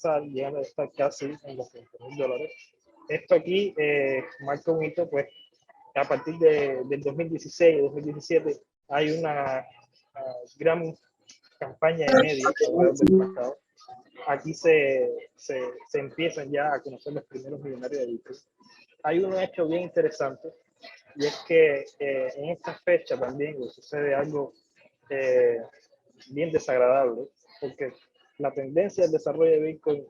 estar casi en los $100,000. Esto aquí marca un hito, pues a partir del 2016 y 2017 hay una gran campaña de medios alrededor del mercado. Aquí se empiezan ya a conocer los primeros millonarios de Bitcoin. Hay un hecho bien interesante, y es que en esta fecha también sucede algo bien desagradable, porque la tendencia del desarrollo de Bitcoin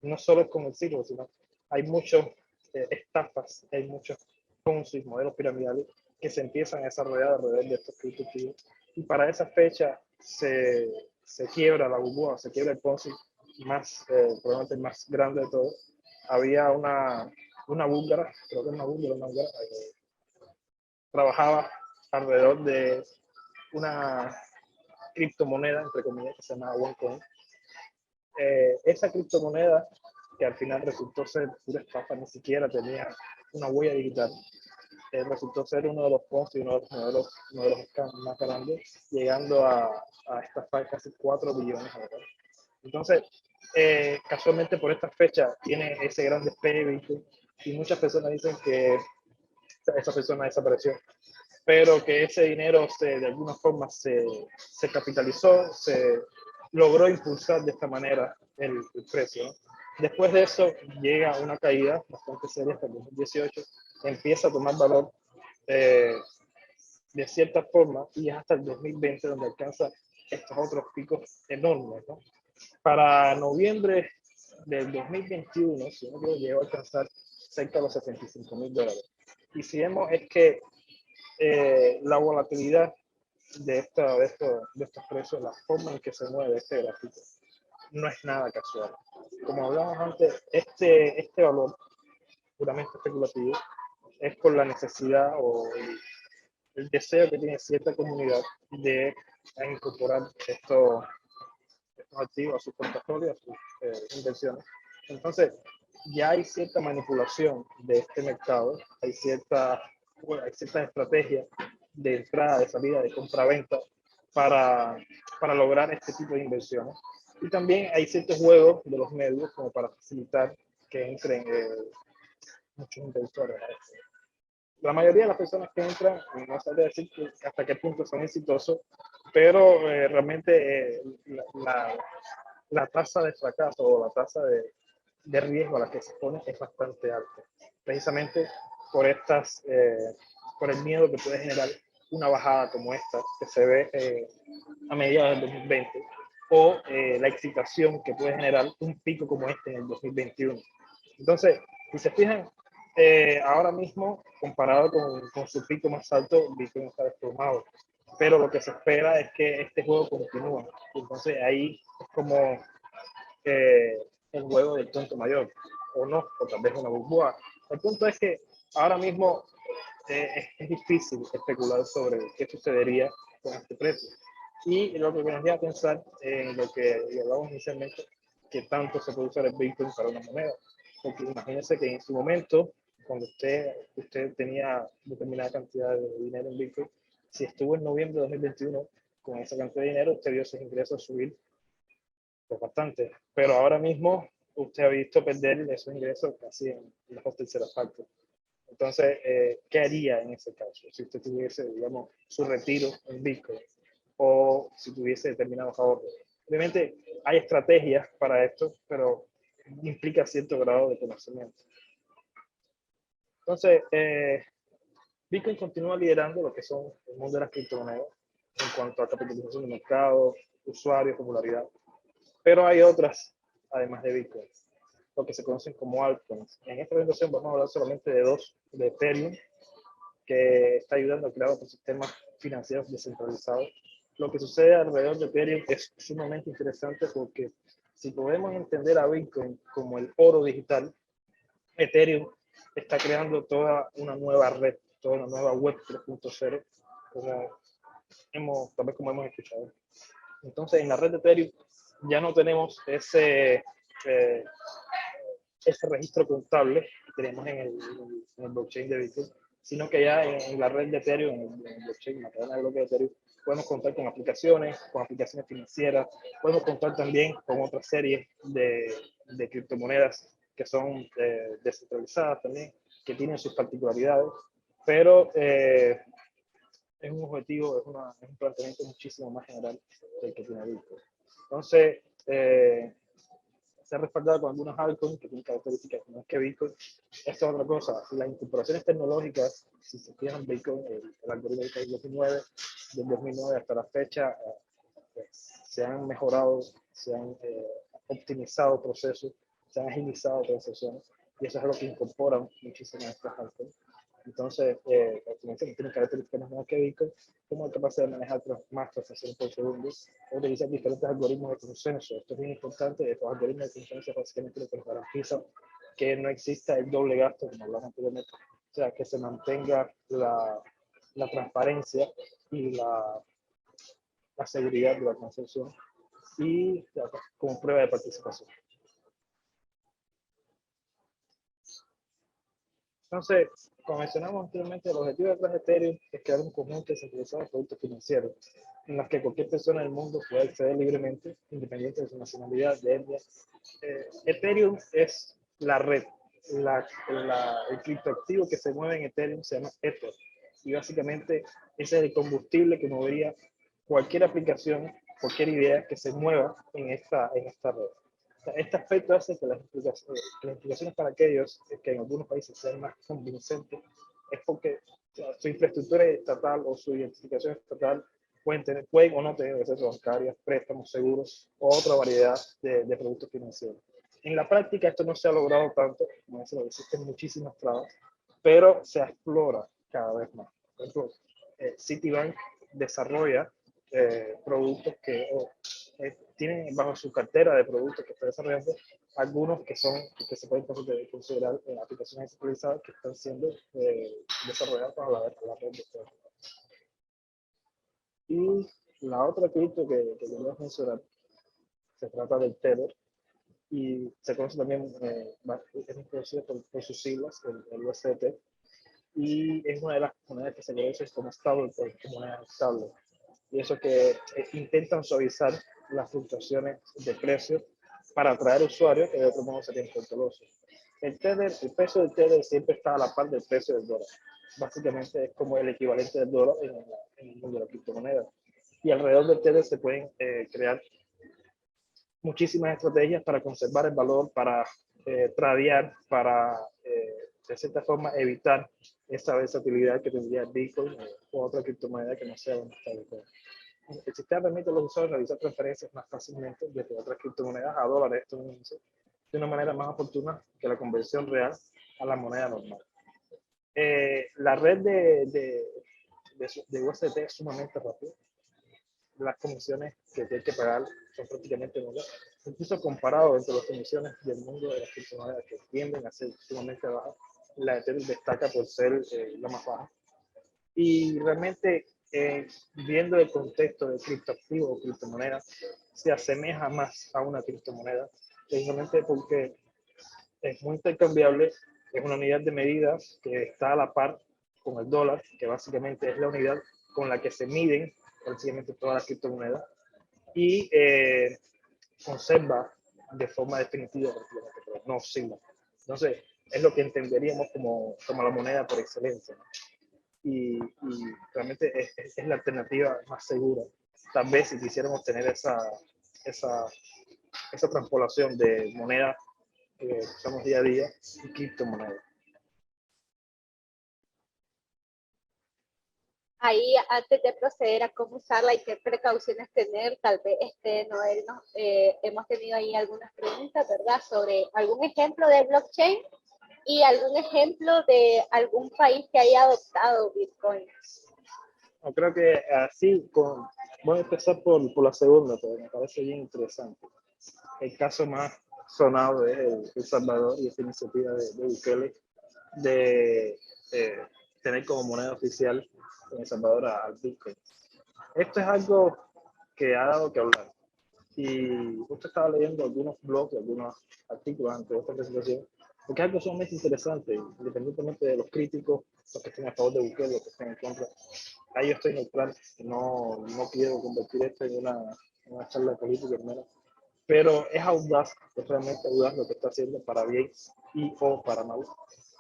no solo es con el ciclo, sino hay muchas estafas, hay muchos ponzi, modelos piramidales que se empiezan a desarrollar alrededor de estos criptoactivos, y para esa fecha se quiebra la burbuja, se quiebra el ponzi probablemente el más grande de todos. Había una búlgara, creo que una búlgara, trabajaba alrededor de una criptomoneda, entre comillas, que se llama OneCoin. Esa criptomoneda, que al final resultó ser pura estafa, ni siquiera tenía una huella digital, resultó ser uno de los ponzi, uno de los scams más grandes, llegando a estafar casi 4 billones de dólares. Entonces, casualmente por esta fecha tiene ese gran despegue, y muchas personas dicen que esa persona desapareció, pero que ese dinero de alguna forma se capitalizó, se logró impulsar de esta manera el precio, ¿no? Después de eso llega una caída bastante seria hasta el 2018, empieza a tomar valor de cierta forma y es hasta el 2020 donde alcanza estos otros picos enormes, ¿no? Para noviembre del 2021, si no llegó a alcanzar cerca de los $75,000. Y si vemos es que la volatilidad de estos precios, la forma en que se mueve este gráfico, no es nada casual. Como hablamos antes, este valor puramente especulativo es por la necesidad o el deseo que tiene cierta comunidad de incorporar estos activos a sus portafolios, a sus inversiones. Entonces, ya hay cierta manipulación de este mercado, hay cierta estrategia de entrada, de salida, de compra-venta para lograr este tipo de inversiones. Y también hay ciertos juegos de los medios como para facilitar que entren muchos inversores a esto. La mayoría de las personas que entran, no sabría decir hasta qué punto son exitosos, pero realmente la tasa de fracaso o la tasa de riesgo a la que se pone es bastante alta, precisamente por por el miedo que puede generar una bajada como esta que se ve a mediados del 2020 o la excitación que puede generar un pico como este en el 2021. Entonces, si se fijan, ahora mismo, comparado con su pico más alto, Bitcoin está desplomado. Pero lo que se espera es que este juego continúe. Entonces ahí es como el juego del tonto mayor, o no, o tal vez una burbuja. El punto es que ahora mismo es difícil especular sobre qué sucedería con este precio. Y lo que me hacía pensar en lo que hablábamos inicialmente, que tanto se puede usar el Bitcoin para una moneda. Porque imagínense que en su momento, cuando usted tenía determinada cantidad de dinero en Bitcoin, si estuvo en noviembre de 2021 con esa cantidad de dinero, usted vio sus ingresos subir pues bastante. Pero ahora mismo usted ha visto perder esos ingresos casi en las dos terceras partes. Entonces, ¿qué haría en ese caso? Si usted tuviese, digamos, su retiro en Bitcoin o si tuviese determinados ahorros. Obviamente hay estrategias para esto, pero implica cierto grado de conocimiento. Entonces, Bitcoin continúa liderando lo que son el mundo de las criptomonedas en cuanto a capitalización de mercado, usuarios, popularidad. Pero hay otras, además de Bitcoin, lo que se conocen como altcoins. En esta presentación vamos a hablar solamente de dos, de Ethereum, que está ayudando a crear otros sistemas financieros descentralizados. Lo que sucede alrededor de Ethereum es sumamente interesante porque si podemos entender a Bitcoin como el oro digital, Ethereum está creando toda una nueva red, toda una nueva web 3.0, tal vez como hemos escuchado. Entonces, en la red de Ethereum ya no tenemos ese registro contable que tenemos en el blockchain de Bitcoin, sino que ya en la red de Ethereum, en el blockchain, en la cadena de bloques de Ethereum, podemos contar con aplicaciones financieras, podemos contar también con otra serie de criptomonedas que son descentralizadas también, que tienen sus particularidades, pero es un objetivo, es un planteamiento muchísimo más general del que tiene Bitcoin. Entonces, se ha respaldado con algunos altcoins que tienen características más que Bitcoin. Esto es otra cosa. Las incorporaciones tecnológicas, si se fijan, Bitcoin, el algoritmo del 2009 hasta la fecha, se han mejorado, se han optimizado procesos, se han agilizado transacciones, y eso es lo que incorporan muchísimas de estas altcoins. Entonces, tiene características más que Bitcoin, como la capacidad de manejar más transacciones por segundo, o utilizar diferentes algoritmos de consenso. Esto es bien importante. Estos algoritmos de consenso básicamente lo que nos garantizan que no exista el doble gasto, como hablamos anteriormente. O sea, que se mantenga la transparencia y la seguridad de la transacción y como prueba de participación. Entonces, como mencionamos anteriormente, el objetivo detrás de Ethereum es crear un conjunto descentralizado de productos financieros en los que cualquier persona del mundo puede acceder libremente, independiente de su nacionalidad, de etnia. Ethereum es la red, el criptoactivo que se mueve en Ethereum se llama Ether, y básicamente ese es el combustible que movería cualquier aplicación, cualquier idea que se mueva en esta red. Este aspecto hace que las implicaciones para aquellos que en algunos países sean más convincentes es porque su infraestructura estatal o su identificación estatal pueden o no tener recetas bancarias, préstamos, seguros o otra variedad de productos financieros. En la práctica esto no se ha logrado tanto, como decía, existen muchísimas trabas, pero se explora cada vez más. Por ejemplo, Citibank desarrolla productos que tienen bajo su cartera de productos que está desarrollando algunos que se pueden considerar aplicaciones centralizadas que están siendo desarrolladas para la red de Ethereum. Y la otra cripto que quería mencionar se trata del Tether y se conoce también, es conocido por sus siglas, el USDT, y es una de las monedas que se conoce como estable, como moneda estable. Y eso que intentan suavizar las fluctuaciones de precio para atraer usuarios que de otro modo serían cautelosos. El precio del Tether siempre está a la par del precio del dólar. Básicamente es como el equivalente del dólar en el mundo de la criptomoneda. Y alrededor del Tether se pueden crear muchísimas estrategias para conservar el valor, para tradear, para de cierta forma evitar esa versatilidad que tendría Bitcoin o otra criptomoneda que no sea una stablecoin. El sistema permite a los usuarios realizar transferencias más fácilmente desde otras criptomonedas a dólares estadounidenses de una manera más oportuna que la conversión real a la moneda normal. La red de USDT es sumamente rápida. Las comisiones que hay que pagar son prácticamente nulas, incluso comparado entre las comisiones del mundo de las criptomonedas que tienden a ser sumamente bajas, la de Ethereum destaca por ser la más baja. Y realmente, viendo el contexto de criptoactivo o criptomoneda, se asemeja más a una criptomoneda, precisamente porque es muy intercambiable, es una unidad de medida que está a la par con el dólar, que básicamente es la unidad con la que se miden prácticamente todas las criptomonedas, y conserva de forma definitiva, pero no oscila. Entonces, es lo que entenderíamos como la moneda por excelencia, ¿no? Y realmente es la alternativa más segura. Tal vez si quisiéramos tener esa transpolación de moneda que usamos día a día y criptomoneda. Ahí, antes de proceder a cómo usarla y qué precauciones tener, tal vez Noel, hemos tenido ahí algunas preguntas, ¿verdad? Sobre algún ejemplo de blockchain y algún ejemplo de algún país que haya adoptado Bitcoin. No, creo que así, voy a empezar por la segunda, porque me parece bien interesante. El caso más sonado es El Salvador y esta iniciativa de Bukele de tener como moneda oficial en El Salvador al Bitcoin. Esto es algo que ha dado que hablar. Y justo estaba leyendo algunos blogs, algunos artículos ante esta presentación, porque es algo sumamente interesante, independientemente de los críticos, los que estén a favor de Bukele, los que estén en contra. Ahí yo estoy neutral, no quiero convertir esto en una charla política, hermano. Pero es audaz, es realmente audaz lo que está haciendo para bien y o para mal,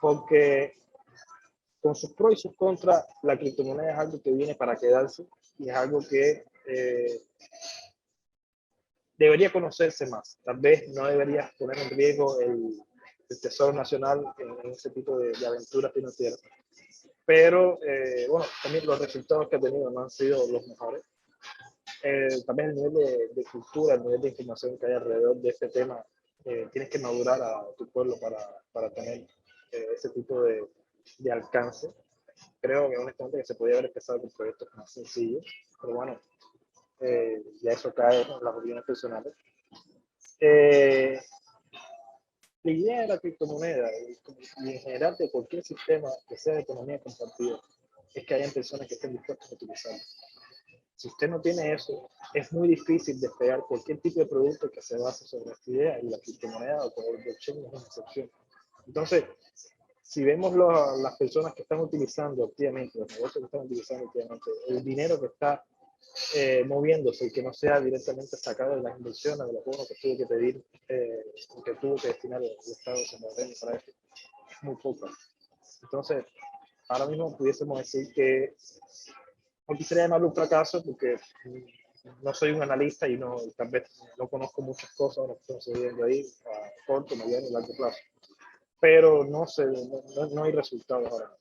porque con sus pros y sus contras, la criptomoneda es algo que viene para quedarse y es algo que debería conocerse más. Tal vez no debería poner en riesgo el Tesoro Nacional en ese tipo de aventuras financieras. Pero, bueno, también los resultados que ha tenido no han sido los mejores. También el nivel de cultura, el nivel de información que hay alrededor de este tema, tienes que madurar a tu pueblo para tener ese tipo de alcance. Creo que honestamente que se podría haber empezado con proyectos más sencillos, pero bueno, ya eso cae en las opiniones personales. La idea de la criptomoneda y en general de cualquier sistema que sea de economía compartida es que hayan personas que estén dispuestas a utilizarlo. Si usted no tiene eso, es muy difícil despegar cualquier tipo de producto que se base sobre esta idea, y la criptomoneda o el blockchain es una excepción. Entonces, si vemos las personas que están utilizando activamente, los negocios que están utilizando activamente, el dinero que está moviéndose y que no sea directamente sacado de las inversiones, de los bonos que tuvo que pedir, que tuvo que destinar el Estado salvadoreño para esto, es muy poco. Entonces, ahora mismo pudiésemos decir que no quisiera llamarlo un fracaso porque no soy un analista y no, tal vez no conozco muchas cosas ahora que están sucediendo ahí a corto, mediano y largo plazo. Pero no sé, no hay resultados ahora.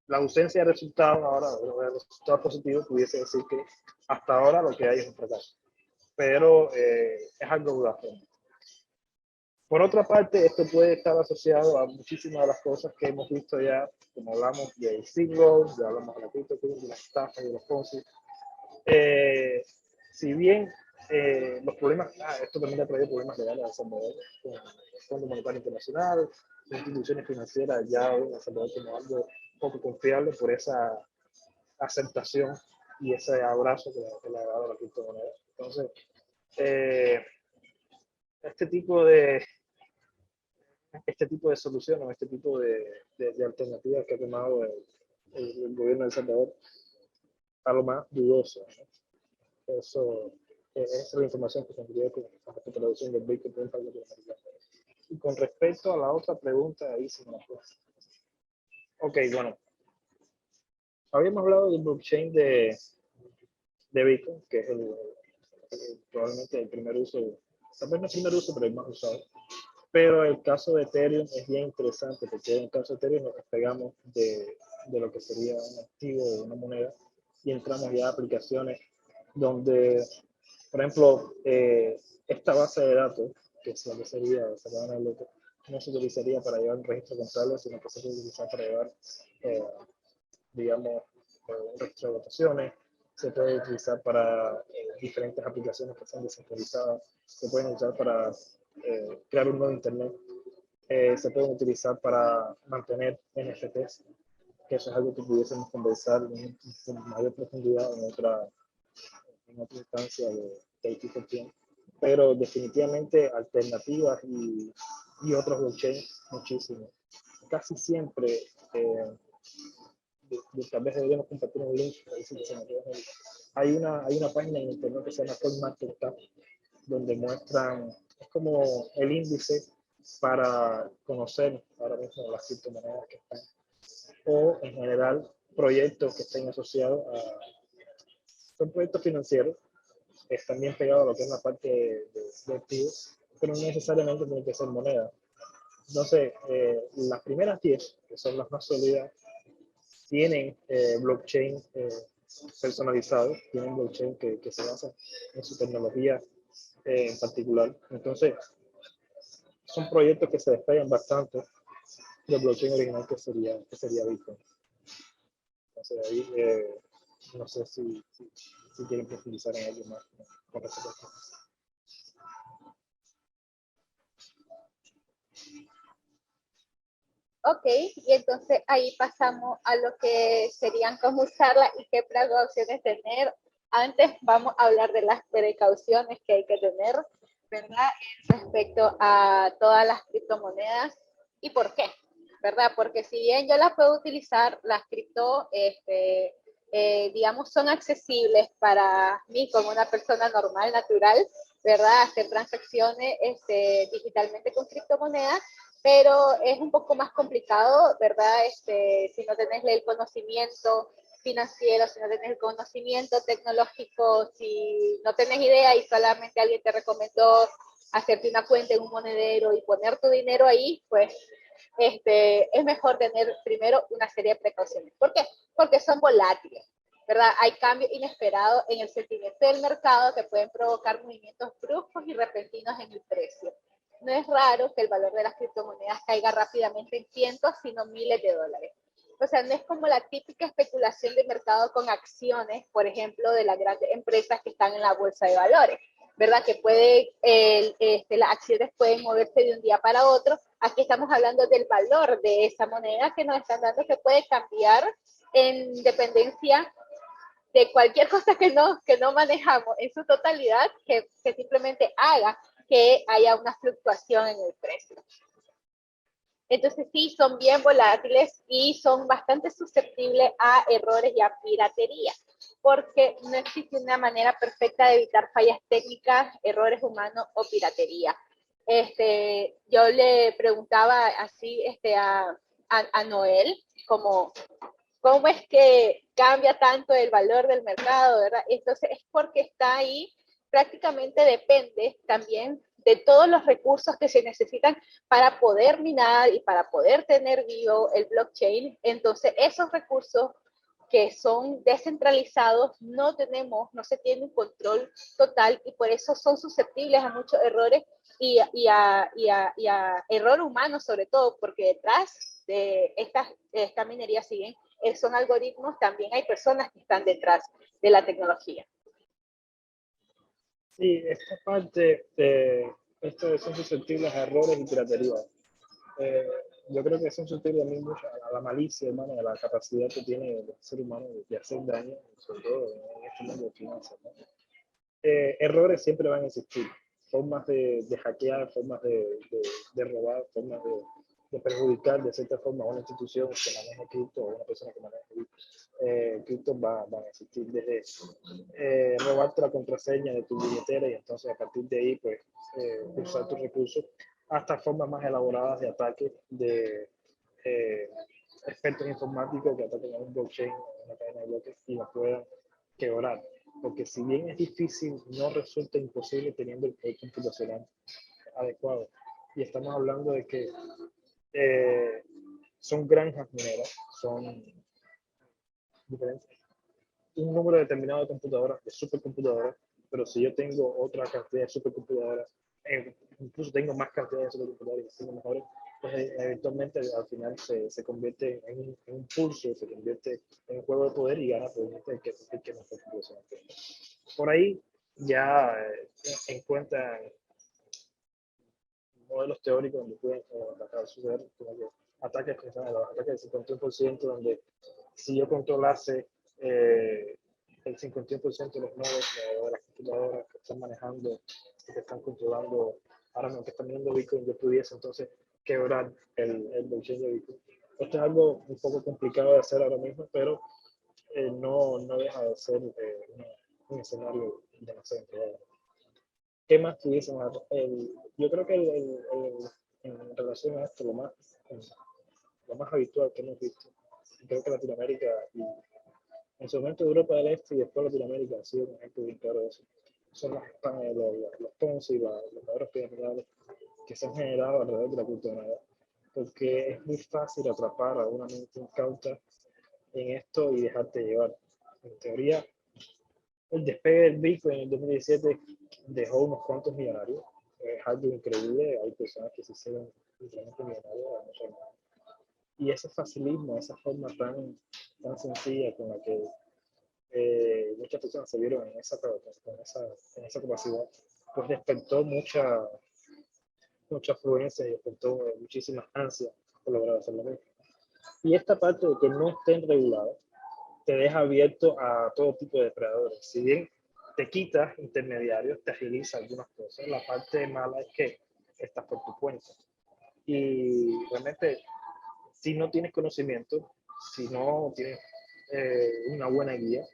La ausencia de resultados ahora, de resultados positivos, pudiese decir que hasta ahora lo que hay es un fracaso. Pero es algo dudable. Por otra parte, esto puede estar asociado a muchísimas de las cosas que hemos visto ya, como hablamos del single, ya hablamos de la criptocurrency, de las estafas y de los Ponzi. Si bien los problemas, esto también ha traído problemas legales a El Salvador, con el Fondo Monetario Internacional, instituciones financieras ya ven a El Salvador como algo poco confiable por esa aceptación y ese abrazo que le ha dado la criptomoneda. Entonces, este tipo de soluciones, este tipo de alternativas que ha tomado el gobierno de El Salvador, a lo más dudoso, ¿no? Eso es la información que tendría con respecto a la producción del Bitcoin por un país latinoamericano. Y con respecto a la otra pregunta, ahí se me fue. Ok, bueno. Habíamos hablado del blockchain de Bitcoin, que es probablemente el primer uso, tal vez no el primer uso, pero el más usado. Pero el caso de Ethereum es bien interesante, porque en el caso de Ethereum nos despegamos de lo que sería un activo o una moneda y entramos ya a aplicaciones donde, por ejemplo, esta base de datos, que es la que sería Cardano Loco, no se utilizaría para llevar un registro contable, sino que se puede utilizar para llevar, digamos, un registro de votaciones, se puede utilizar para diferentes aplicaciones que sean descentralizadas, se pueden usar para crear un nuevo internet, se pueden utilizar para mantener NFTs, que eso es algo que pudiésemos conversar en mayor profundidad en otra instancia de tipo tiempo. Pero definitivamente alternativas y otros blockchains muchísimo. Casi siempre, tal vez deberíamos compartir un link, hay una página en internet que se llama CoinMarketCap, donde muestran, es como el índice para conocer ahora mismo las criptomonedas que están, o en general proyectos que estén asociados a, son proyectos financieros, están bien pegados a lo que es la parte de activos, pero no necesariamente tiene que ser moneda. Entonces, las primeras 10, que son las más sólidas, tienen blockchain personalizado, tienen blockchain que se basa en su tecnología en particular. Entonces, son proyectos que se despegan bastante del blockchain original que sería Bitcoin. Entonces, ahí no sé si quieren profundizar en algo más con respecto a esto. Ok, y entonces ahí pasamos a lo que serían cómo usarla y qué precauciones tener. Antes vamos a hablar de las precauciones que hay que tener, ¿verdad? Respecto a todas las criptomonedas y por qué, ¿verdad? Porque si bien yo las puedo utilizar, las cripto, digamos, son accesibles para mí como una persona normal, natural, ¿verdad? Hacer transacciones digitalmente con criptomonedas, pero es un poco más complicado, ¿verdad? Si no tenés el conocimiento financiero, si no tenés el conocimiento tecnológico, si no tenés idea y solamente alguien te recomendó hacerte una cuenta en un monedero y poner tu dinero ahí, pues es mejor tener primero una serie de precauciones. ¿Por qué? Porque son volátiles, ¿verdad? Hay cambios inesperados en el sentimiento del mercado que pueden provocar movimientos bruscos y repentinos en el precio. No es raro que el valor de las criptomonedas caiga rápidamente en cientos, sino miles de dólares. O sea, no es como la típica especulación de mercado con acciones, por ejemplo, de las grandes empresas que están en la bolsa de valores, ¿verdad? Que las acciones pueden moverse de un día para otro. Aquí estamos hablando del valor de esa moneda que nos están dando, que puede cambiar en dependencia de cualquier cosa que no manejamos en su totalidad, que simplemente haga que haya una fluctuación en el precio. Entonces sí, son bien volátiles y son bastante susceptibles a errores y a piratería, porque no existe una manera perfecta de evitar fallas técnicas, errores humanos o piratería. Yo le preguntaba así a Noel, como cómo es que cambia tanto el valor del mercado, ¿verdad? Entonces es porque está ahí, prácticamente depende también de todos los recursos que se necesitan para poder minar y para poder tener vivo el blockchain. Entonces esos recursos que son descentralizados no se tiene un control total y por eso son susceptibles a muchos errores y a error humano sobre todo, porque detrás de esta minería siguen, son algoritmos, también hay personas que están detrás de la tecnología. Sí, esta parte, estos son susceptibles a errores y piratería. Yo creo que son susceptibles también mucho a la malicia, hermano, a la capacidad que tiene el ser humano de hacer daño, sobre todo en este mundo de finanzas, ¿no? Errores siempre van a existir, formas de hackear, formas de robar, formas de perjudicar de cierta forma a una institución que maneja cripto o una persona que maneja cripto van a existir, desde robarte la contraseña de tu billetera y entonces a partir de ahí pues usar tus recursos, hasta formas más elaboradas de ataque de expertos informáticos que atacan a un blockchain o una cadena de bloques y la puedan quebrar. Porque si bien es difícil, no resulta imposible teniendo el poder computacional adecuado. Y estamos hablando de que son granjas mineras, son diferentes, un número determinado de computadoras, de supercomputadoras, pero si yo tengo otra cantidad de supercomputadoras, incluso tengo más cantidad de supercomputadoras y tengo mejores, pues eventualmente al final se convierte en un pulso, se convierte en un juego de poder y gana por el que mejor computación tiene. Por ahí ya encuentran modelos teóricos donde pueden suceder como que ataques que están los ataques del 51%, donde si yo controlase el 51% de los nodos de las computadoras que están manejando, que están controlando, ahora mismo que están viendo Bitcoin, yo pudiese entonces quebrar el blockchain de Bitcoin. Esto es algo un poco complicado de hacer ahora mismo, pero no deja de ser un escenario demasiado entregado. ¿Qué más tuviésemos? Yo creo que en relación a esto, lo más habitual que hemos visto, creo que Latinoamérica y en su momento Europa del Este y después Latinoamérica ha sido un ejemplo bien claro de eso, son los Ponzi y los modelos piramidales que se han generado alrededor de la criptomoneda, porque es muy fácil atrapar a una mente incauta en esto y dejarte llevar. En teoría, el despegue del Bitcoin en el 2017 dejó unos cuantos millonarios. Es algo increíble, hay personas que se hicieron literalmente millonarios. Y ese facilismo, esa forma tan sencilla con la que muchas personas se vieron en esa capacidad, pues despertó mucha afluencia y despertó muchísimas ansias por lograr hacer lo mismo. Y esta parte de que no estén regulados te deja abierto a todo tipo de depredadores. Si bien te quitas intermediarios, te agiliza algunas cosas, la parte mala es que estás por tu cuenta. Y realmente, si no tienes conocimiento, si no tienes una buena guía,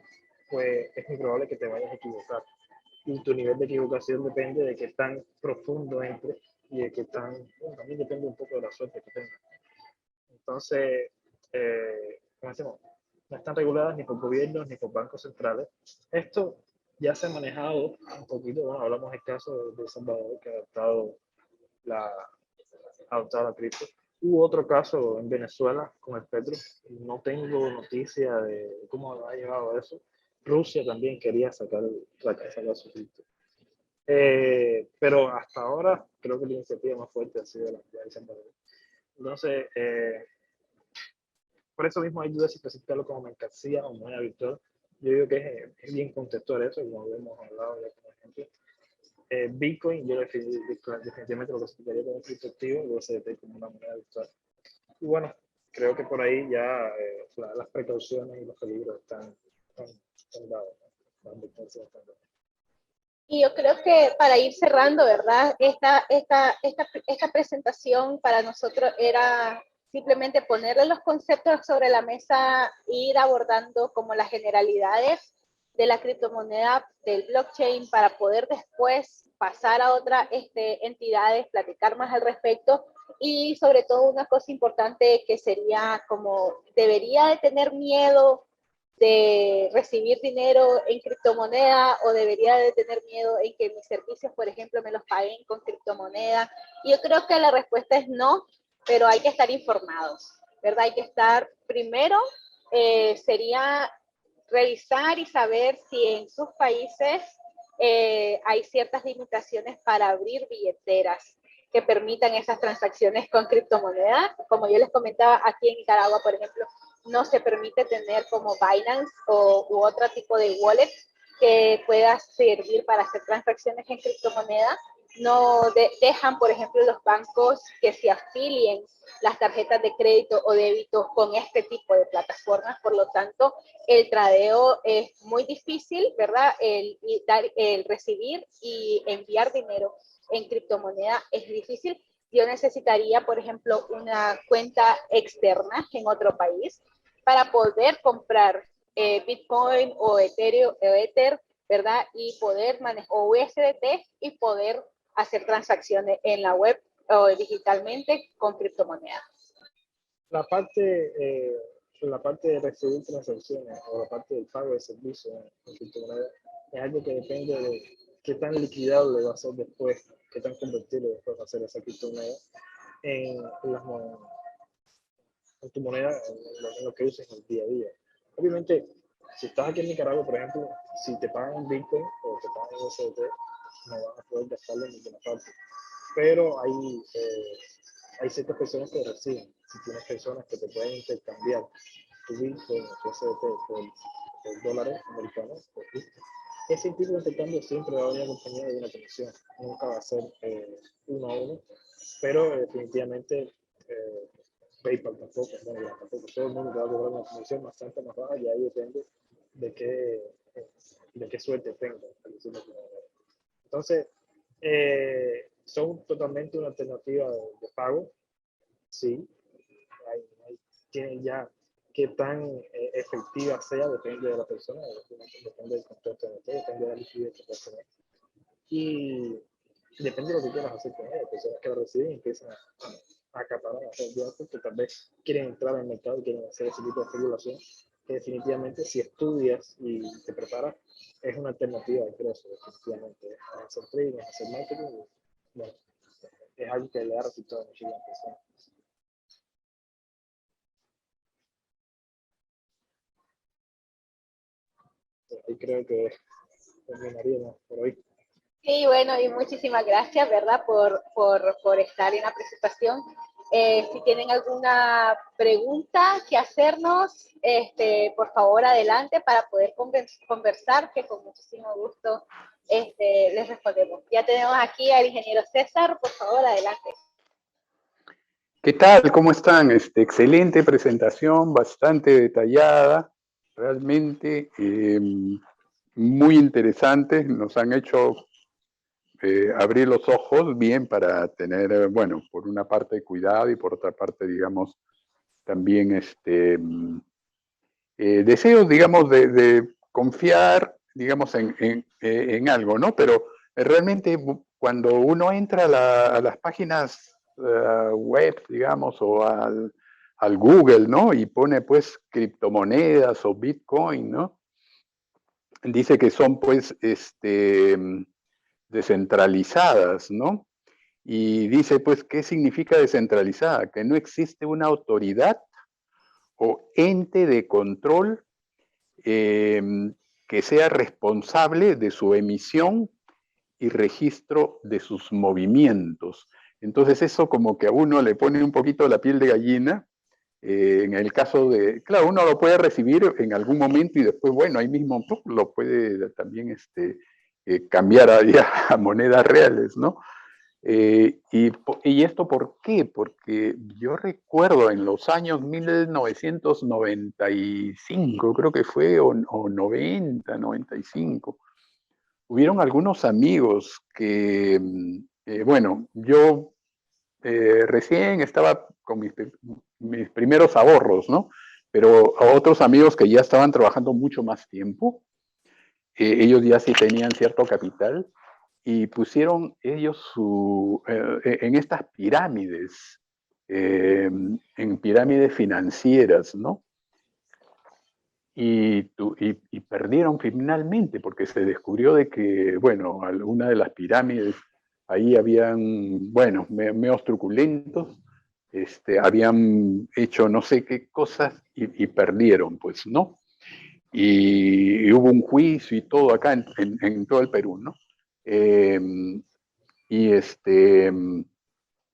pues es muy probable que te vayas a equivocar. Y tu nivel de equivocación depende de qué tan profundo entres y de qué también depende un poco de la suerte que tengas. Entonces, ¿cómo decimos? No están reguladas ni por gobiernos ni por bancos centrales. Esto ya se ha manejado un poquito, bueno, hablamos del caso de El Salvador que ha adoptado la cripto. Hubo otro caso en Venezuela con el petro, no tengo noticia de cómo ha llevado eso. Rusia también quería sacar su cripto. Pero hasta ahora creo que la iniciativa más fuerte ha sido la de El Salvador. Entonces, por eso mismo hay dudas si presentarlo como mercancía o moneda virtual. Yo digo que es bien contextual eso, como hemos hablado ya como ejemplo. Bitcoin, yo definitivamente lo clasificaría como un criptoactivo y USDT como una moneda virtual. Y bueno, creo que por ahí ya las precauciones y los peligros están dados, ¿no? Y yo creo que para ir cerrando, ¿verdad? Esta presentación para nosotros era simplemente ponerle los conceptos sobre la mesa, ir abordando como las generalidades de la criptomoneda, del blockchain, para poder después pasar a otras entidades, platicar más al respecto Y sobre todo una cosa importante que sería como, debería de tener miedo de recibir dinero en criptomoneda o debería de tener miedo en que mis servicios, por ejemplo, me los paguen con criptomoneda. Y yo creo que la respuesta es no, pero hay que estar informados, ¿verdad? Hay que estar primero, sería revisar y saber si en sus países hay ciertas limitaciones para abrir billeteras que permitan esas transacciones con criptomonedas. Como yo les comentaba, aquí en Nicaragua, por ejemplo, no se permite tener como Binance u otro tipo de wallet que pueda servir para hacer transacciones en criptomonedas. No dejan, por ejemplo, los bancos que se afilien las tarjetas de crédito o débito con este tipo de plataformas. Por lo tanto, el tradeo es muy difícil, ¿verdad? El recibir y enviar dinero en criptomoneda es difícil. Yo necesitaría, por ejemplo, una cuenta externa en otro país para poder comprar Bitcoin o Ethereum, Ether, ¿verdad? Y poder manejar, o USDT, y poder hacer transacciones en la web o digitalmente con criptomonedas. La parte de recibir transacciones o la parte del pago de servicios en criptomonedas es algo que depende de qué tan liquidable va a ser después, qué tan convertible después va a ser esa criptomoneda en, en tu moneda, en lo que uses en el día a día. Obviamente, si estás aquí en Nicaragua, por ejemplo, si te pagan en Bitcoin o te pagan en USDT, no vas a poder gastarlo en ninguna parte. Pero hay ciertas personas que reciben. Si tienes personas que te pueden intercambiar tu Bitcoin o tu USDT por dólares americanos, pues listo. Ese tipo de intercambio siempre va a venir acompañado de una comisión. Nunca va a ser uno a uno, pero definitivamente PayPal tampoco, bueno, tampoco. Todo el mundo te va a cobrar una comisión bastante más baja y ahí depende de qué suerte tenga. Entonces, son totalmente una alternativa de pago, sí. Tienen ya qué tan efectiva sea, depende de la persona, depende del contexto de todo, depende de la liquidez que puedas tener. Y depende de lo que quieras hacer con ella. Personas que lo reciben y empiezan a acaparar, a hacer viajes que tal vez quieren entrar al mercado y quieren hacer ese tipo de especulación, que definitivamente si estudias y te preparas, es una alternativa de ingreso, definitivamente. A hacer trading, a hacer marketing, bueno, es algo que le da resultado a muchísimas personas. Ahí creo que terminaríamos por hoy. Sí, bueno, y muchísimas gracias, ¿verdad?, por estar en la presentación. Si tienen alguna pregunta que hacernos, por favor, adelante para poder conversar, que con muchísimo gusto les respondemos. Ya tenemos aquí al ingeniero César, por favor, adelante. ¿Qué tal? ¿Cómo están? Excelente presentación, bastante detallada, realmente muy interesante. Nos han hecho abrir los ojos bien para tener, bueno, por una parte cuidado y por otra parte, digamos, también deseos, digamos, de confiar, digamos, en algo, ¿no? Pero realmente cuando uno entra a las páginas web, digamos, o al Google, ¿no? Y pone, pues, criptomonedas o Bitcoin, ¿no? Dice que son, pues, descentralizadas, ¿no? Y dice, pues, ¿qué significa descentralizada? Que no existe una autoridad o ente de control que sea responsable de su emisión y registro de sus movimientos. Entonces eso como que a uno le pone un poquito la piel de gallina. En el caso de, claro, uno lo puede recibir en algún momento y después, bueno, ahí mismo lo puede también cambiar a monedas reales, ¿no? ¿Y esto por qué? Porque yo recuerdo en los años 1995, creo que fue, o 90, 95, hubieron algunos amigos que, bueno, yo recién estaba con mis primeros ahorros, ¿no? Pero a otros amigos que ya estaban trabajando mucho más tiempo, ellos ya sí tenían cierto capital y pusieron ellos en estas pirámides, en pirámides financieras, ¿no? Y perdieron finalmente porque se descubrió de que, bueno, alguna de las pirámides, ahí habían, bueno, meos truculentos, habían hecho no sé qué cosas y perdieron, pues, ¿no? Y hubo un juicio y todo acá en todo el Perú, ¿no? Eh, y,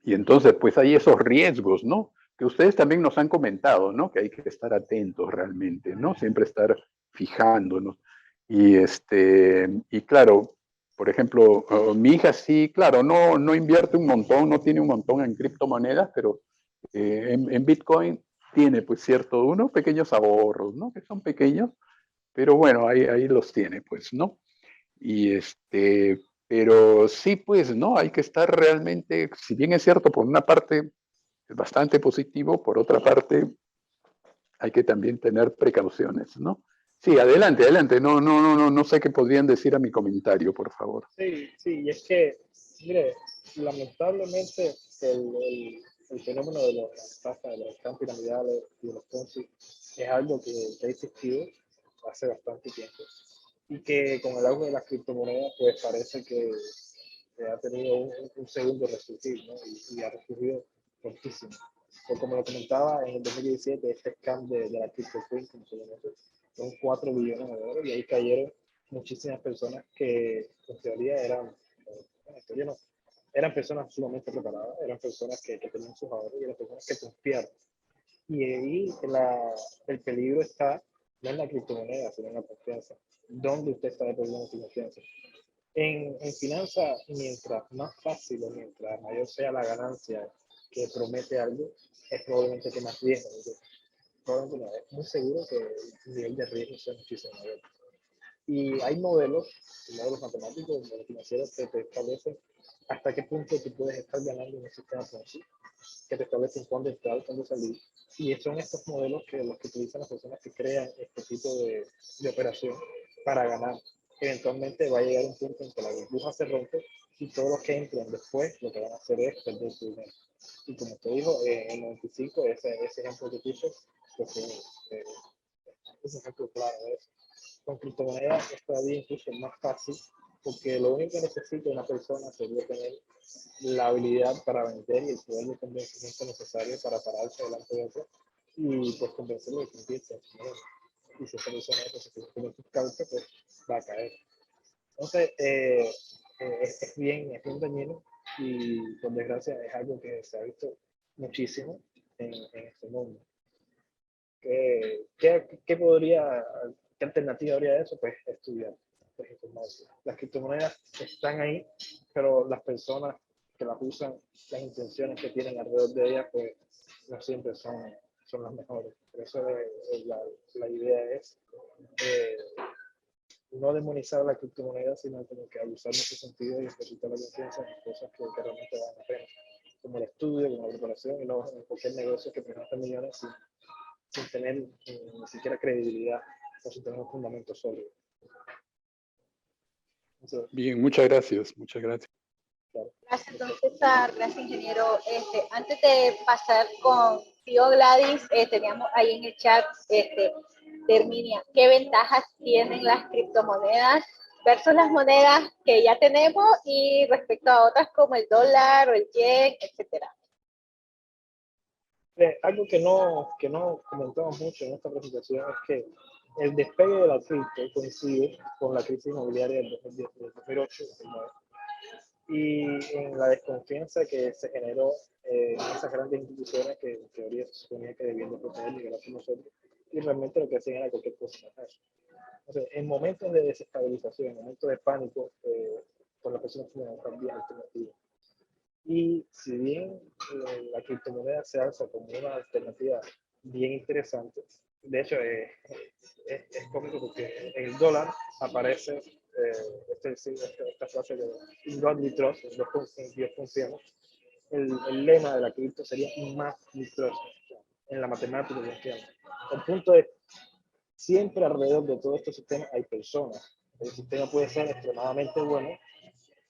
y entonces, pues hay esos riesgos, ¿no? Que ustedes también nos han comentado, ¿no? Que hay que estar atentos realmente, ¿no? Siempre estar fijándonos. Y claro, por ejemplo, mi hija sí, claro, no invierte un montón, no tiene un montón en criptomonedas, pero en Bitcoin tiene pues cierto, unos pequeños ahorros, ¿no? Que son pequeños, pero bueno, ahí los tiene, pues, ¿no? Y pero sí, pues, ¿no? Hay que estar realmente, si bien es cierto, por una parte es bastante positivo, por otra parte hay que también tener precauciones, ¿no? Sí, adelante, adelante. No sé qué podrían decir a mi comentario, por favor. Sí, sí, y es que, mire, lamentablemente el fenómeno de las estafas, de los esquemas piramidales y de los Ponzi es algo que ha existido hace bastante tiempo y que con el auge de las criptomonedas pues parece que ha tenido un segundo resurgir, ¿no? Y ha resurgido fortísimo. Pues como lo comentaba, en el 2017 este scam de la CryptoQueen, como se llama, son 4 billones de dólares y ahí cayeron muchísimas personas que en teoría eran, en teoría no, eran personas sumamente preparadas, eran personas que tenían sus ahorros y eran personas que confiaron. Y ahí el peligro está no en la criptomoneda, sino en la confianza. ¿Dónde usted está depositando su confianza? En finanzas, mientras más fácil o mientras mayor sea la ganancia que promete algo, es probablemente que más riesgo. Probablemente no, es muy seguro que el nivel de riesgo sea muchísimo mayor. Y hay modelos matemáticos, modelos financieros que te establecen hasta qué punto tú puedes estar ganando en un sistema Ponzi, que te establecen cuándo entrar, cuándo salir. Y son estos modelos que los que utilizan las personas que crean este tipo de operación para ganar. Eventualmente va a llegar un punto en que la burbuja se rompe y todos los que entran después lo que van a hacer es perder su dinero. Y como te dijo, en el 95, ese ejemplo que puse, pues es un ejemplo claro de eso. Con criptomonedas es todavía incluso más fácil porque lo único que necesita una persona sería tener la habilidad para vender y el poder de convencimiento necesario para pararse delante de otro y pues convencerlo de que empiece a dinero. Y si esa persona se come tus cauces, pues va a caer. Entonces, es bien dañino y por desgracia es algo que se ha visto muchísimo en este mundo. ¿Qué podría, qué alternativa habría de eso? Pues estudiar, pues informarse. Las criptomonedas están ahí, pero las personas que las usan, las intenciones que tienen alrededor de ellas, pues no siempre son las mejores. Por eso la idea es no demonizar la criptomoneda, sino como que abusar en ese sentido y depositar la confianza en cosas que realmente valen la pena, como el estudio, como la preparación y no en cualquier negocio que presenta millones sin tener ni siquiera credibilidad o sin tener un fundamento sólido. Entonces, Bien, muchas gracias, muchas gracias. claro. Gracias, don César, gracias, ingeniero. Antes de pasar con tío Gladys, teníamos ahí en el chat, Terminia, ¿qué ventajas tienen las criptomonedas versus las monedas que ya tenemos y respecto a otras como el dólar o el yen, etcétera? Algo que no comentamos mucho en esta presentación es que el despegue de la cripto coincide con la crisis inmobiliaria del 2010, del 2008, 2009, y en la desconfianza que se generó en esas grandes instituciones que en teoría se suponía que debían de proteger y gracias a nosotros, y realmente lo que hacían era cualquier cosa más eso. Entonces, en momentos de desestabilización, en momentos de pánico, pues las personas tienen que buscar vías alternativas. Y si bien la criptomoneda se alza como una alternativa bien interesante, de hecho es cómico porque en el dólar aparece esta frase de "In God we trust", en Dios confiamos. El lema de la cripto sería "In math we trust", en la matemática confiamos. El punto es, siempre alrededor de todo este sistema hay personas. El sistema puede ser extremadamente bueno,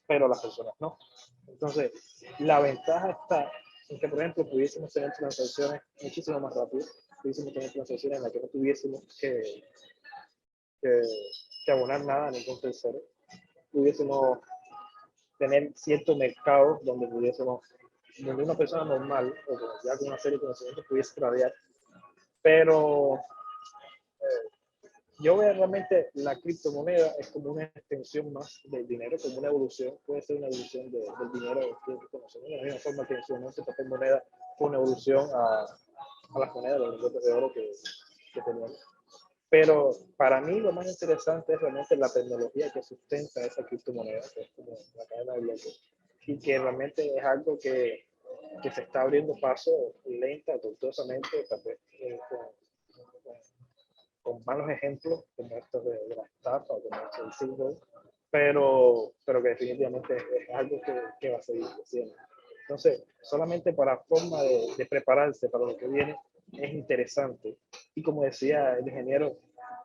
pero las personas no. Entonces, la ventaja está en que, por ejemplo, pudiésemos tener transacciones muchísimo más rápidas, pudiésemos tener transacciones en las que no tuviésemos que, que abonar nada a ningún tercero, pudiésemos tener ciertos mercados donde donde una persona normal o ya con una serie de conocimientos pudiese tradear, pero yo veo realmente la criptomoneda es como una extensión más del dinero, como una evolución, puede ser una evolución del dinero que conocemos, de la misma forma que en su momento el papel moneda fue una evolución a las monedas, los lingotes de oro que teníamos. Pero para mí lo más interesante es realmente la tecnología que sustenta esa criptomoneda, que es como la cadena de bloques, y que realmente es algo que se está abriendo paso lenta, tortuosamente, tal vez con malos ejemplos como estos de la estafa, como el Silver, pero que definitivamente es algo que va a seguir creciendo. Entonces, solamente para forma de prepararse para lo que viene, es interesante. Y como decía el ingeniero,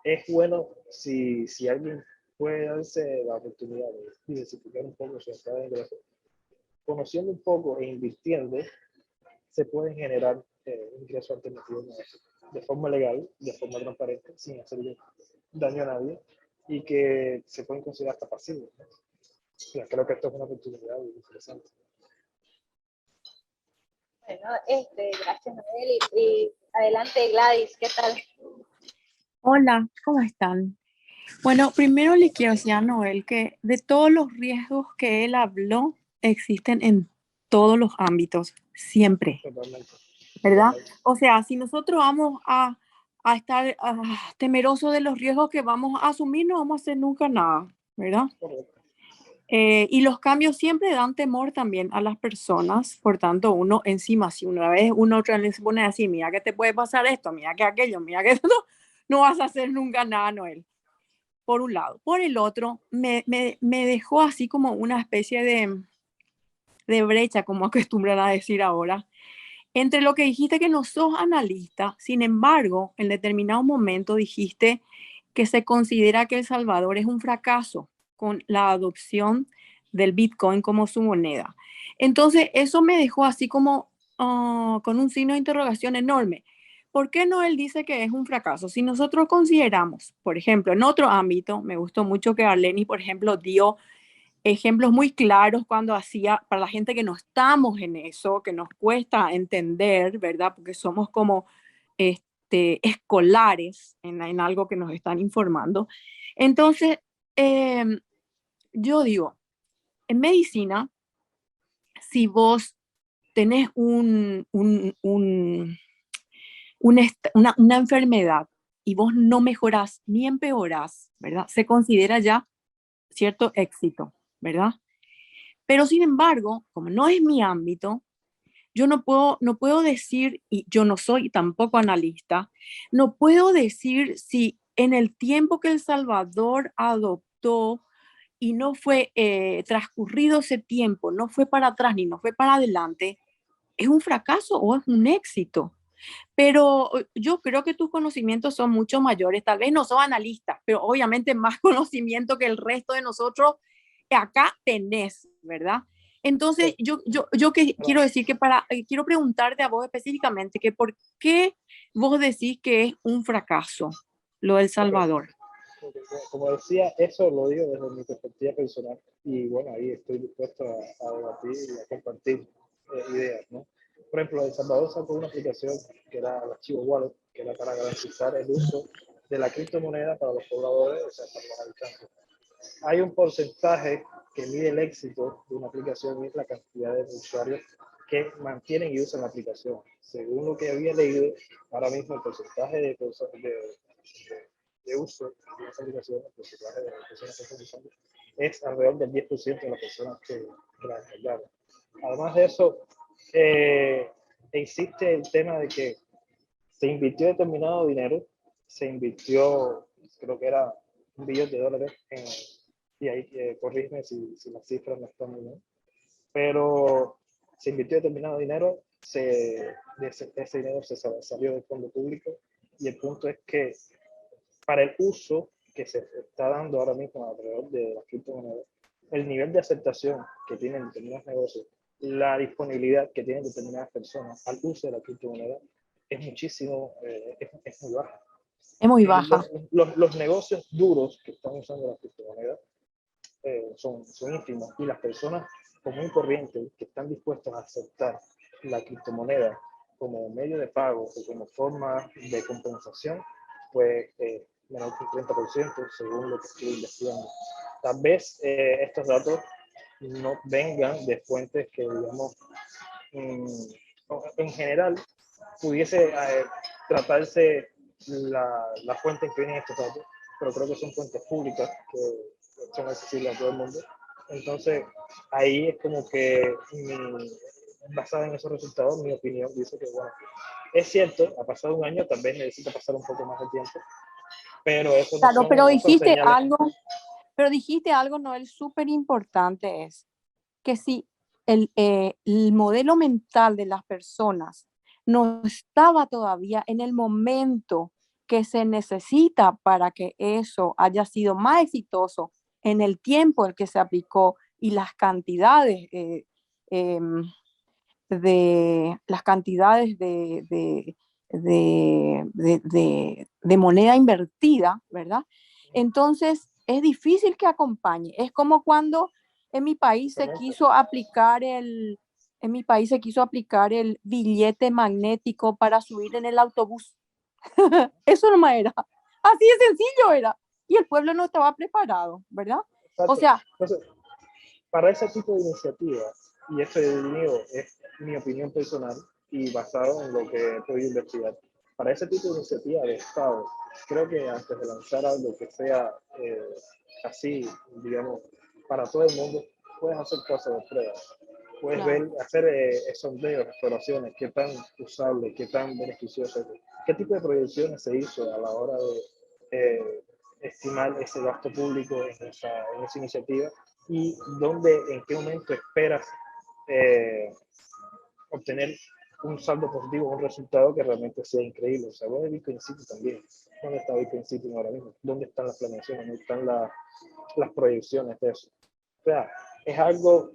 es bueno si alguien puede darse la oportunidad de diversificar un poco su entrada de ingresos, conociendo un poco e invirtiendo, se pueden generar ingresos alternativos de forma legal, de forma transparente, sin hacerle daño a nadie, y que se pueden considerar hasta pasivos, ¿no? O sea, creo que esto es una oportunidad muy interesante. Bueno, gracias, Noel. Y adelante, Gladys, ¿qué tal? Hola, ¿cómo están? Bueno, primero le quiero decir a Noel que de todos los riesgos que él habló, existen en todos los ámbitos, siempre, Totalmente. ¿verdad? Totalmente. O sea, si nosotros vamos a estar temerosos de los riesgos que vamos a asumir, no vamos a hacer nunca nada, ¿verdad? Correcto. Y los cambios siempre dan temor también a las personas, por tanto, uno encima, si una vez uno otra vez se pone así, mira que te puede pasar esto, mira que aquello, mira que esto, no vas a hacer nunca nada, Noel. Por un lado. Por el otro, me dejó así como una especie de brecha, como acostumbran a decir ahora, entre lo que dijiste que no sos analista, sin embargo, en determinado momento dijiste que se considera que El Salvador es un fracaso con la adopción del Bitcoin como su moneda. Entonces, eso me dejó así como con un signo de interrogación enorme. ¿Por qué no él dice que es un fracaso? Si nosotros consideramos, por ejemplo, en otro ámbito, me gustó mucho que Arleni, por ejemplo, dio ejemplos muy claros cuando hacía, para la gente que no estamos en eso, que nos cuesta entender, ¿verdad? Porque somos como escolares en algo que nos están informando. Entonces, yo digo, en medicina, si vos tenés una enfermedad y vos no mejorás ni empeorás, ¿verdad? Se considera ya cierto éxito, ¿verdad? Pero sin embargo, como no es mi ámbito, yo no puedo decir, y yo no soy tampoco analista, no puedo decir si en el tiempo que El Salvador adoptó y no fue transcurrido ese tiempo, no fue para atrás ni no fue para adelante, ¿es un fracaso o es un éxito? Pero yo creo que tus conocimientos son mucho mayores, tal vez no sos analista, pero obviamente más conocimiento que el resto de nosotros acá tenés, ¿verdad? Entonces, yo quiero decir que quiero preguntarte a vos específicamente que por qué vos decís que es un fracaso lo del Salvador. Okay. Como decía, eso lo digo desde mi perspectiva personal y bueno, ahí estoy dispuesto a debatir y a compartir ideas, ¿no? Por ejemplo, El Salvador sacó una aplicación que era el Archivo Wallet, que era para garantizar el uso de la criptomoneda para los pobladores, o sea, para los habitantes. Hay un porcentaje que mide el éxito de una aplicación y es la cantidad de usuarios que mantienen y usan la aplicación. Según lo que había leído, ahora mismo el porcentaje de uso de esa aplicación, el porcentaje de personas que están usando, es alrededor del 10% de las personas que la descargaron. Además de eso, existe el tema de que se invirtió determinado dinero, se invirtió, creo que era $1 billón, y ahí corrígeme si las cifras no están muy bien, pero se invirtió determinado dinero, ese dinero se salió del fondo público, y el punto es que para el uso que se está dando ahora mismo alrededor de las criptomonedas, el nivel de aceptación que tienen determinados negocios, la disponibilidad que tienen determinadas personas al uso de la criptomoneda es muchísimo, es muy baja. Es muy baja. Los negocios duros que están usando la criptomoneda son ínfimos, y las personas común y corriente que están dispuestas a aceptar la criptomoneda como medio de pago o como forma de compensación, pues menor que un 30% según lo que estoy investigando. Tal vez estos datos no vengan de fuentes que, digamos, en general pudiese tratarse la fuente en que vienen estos datos, pero creo que son fuentes públicas que son accesibles a todo el mundo. Entonces, ahí es como que, basada en esos resultados, mi opinión dice que, bueno, es cierto, ha pasado un año, tal vez necesita pasar un poco más de tiempo, pero eso no Claro, son, pero no son dijiste señales. algo, Noel, súper importante, es que si el modelo mental de las personas no estaba todavía en el momento que se necesita para que eso haya sido más exitoso en el tiempo en que se aplicó y las cantidades de moneda invertida, ¿verdad? Entonces es difícil que acompañe. Es como cuando en mi país se quiso aplicar el billete magnético para subir en el autobús. Eso no era. Así de sencillo era. Y el pueblo no estaba preparado, ¿verdad? Exacto. O sea, entonces, para ese tipo de iniciativas, y esto es mi opinión personal y basado en lo que he podido investigar, para ese tipo de iniciativas de Estado, creo que antes de lanzar algo que sea así, digamos, para todo el mundo, puedes hacer casos de prueba. Puedes hacer sondeos, exploraciones, qué tan usable, qué tan beneficioso, qué tipo de proyecciones se hizo a la hora de estimar ese gasto público en esa iniciativa, y en qué momento esperas obtener un saldo positivo, un resultado que realmente sea increíble. O sea, ¿dónde está Bitcoin City también? ¿Dónde está Bitcoin City ahora mismo? ¿Dónde están las planeaciones? ¿Dónde están las proyecciones de eso? O sea, es algo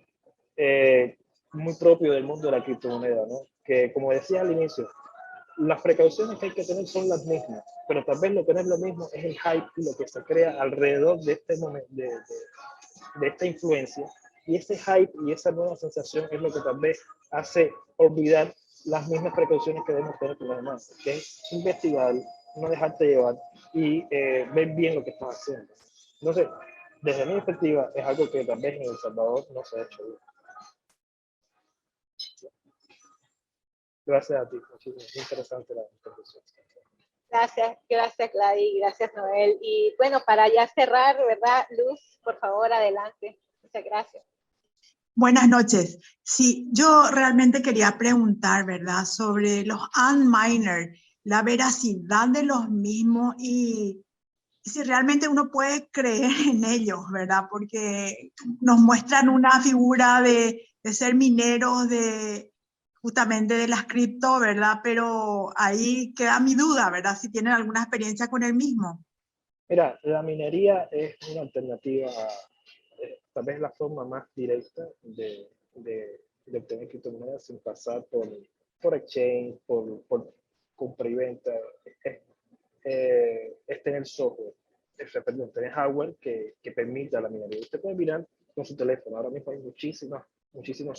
muy propio del mundo de la criptomoneda, ¿no? Que, como decía al inicio, las precauciones que hay que tener son las mismas, pero tal vez lo que no es lo mismo es el hype y lo que se crea alrededor de este momento, de esta influencia, y ese hype y esa nueva sensación es lo que tal vez hace olvidar las mismas precauciones que debemos tener con los demás, que es investigar, no dejarte llevar y ver bien lo que estás haciendo. Entonces, desde mi perspectiva, es algo que tal vez en El Salvador no se ha hecho bien. Gracias a ti, muchísimo interesante la intervención. Gracias Gladys, gracias Noel. Y bueno, para ya cerrar, ¿verdad? Luz, por favor, adelante. Muchas gracias. Buenas noches. Sí, yo realmente quería preguntar, ¿verdad?, sobre los Antminer, la veracidad de los mismos y si realmente uno puede creer en ellos, ¿verdad? Porque nos muestran una figura de ser mineros justamente de las cripto, ¿verdad? Pero ahí queda mi duda, ¿verdad? Si tienen alguna experiencia con el mismo. Mira, la minería es una alternativa, tal vez la forma más directa de obtener criptomonedas sin pasar por exchange, por compra y venta. Es tener software, perdón, tener hardware que permita la minería. Usted puede mirar con su teléfono. Ahora mismo hay muchísimos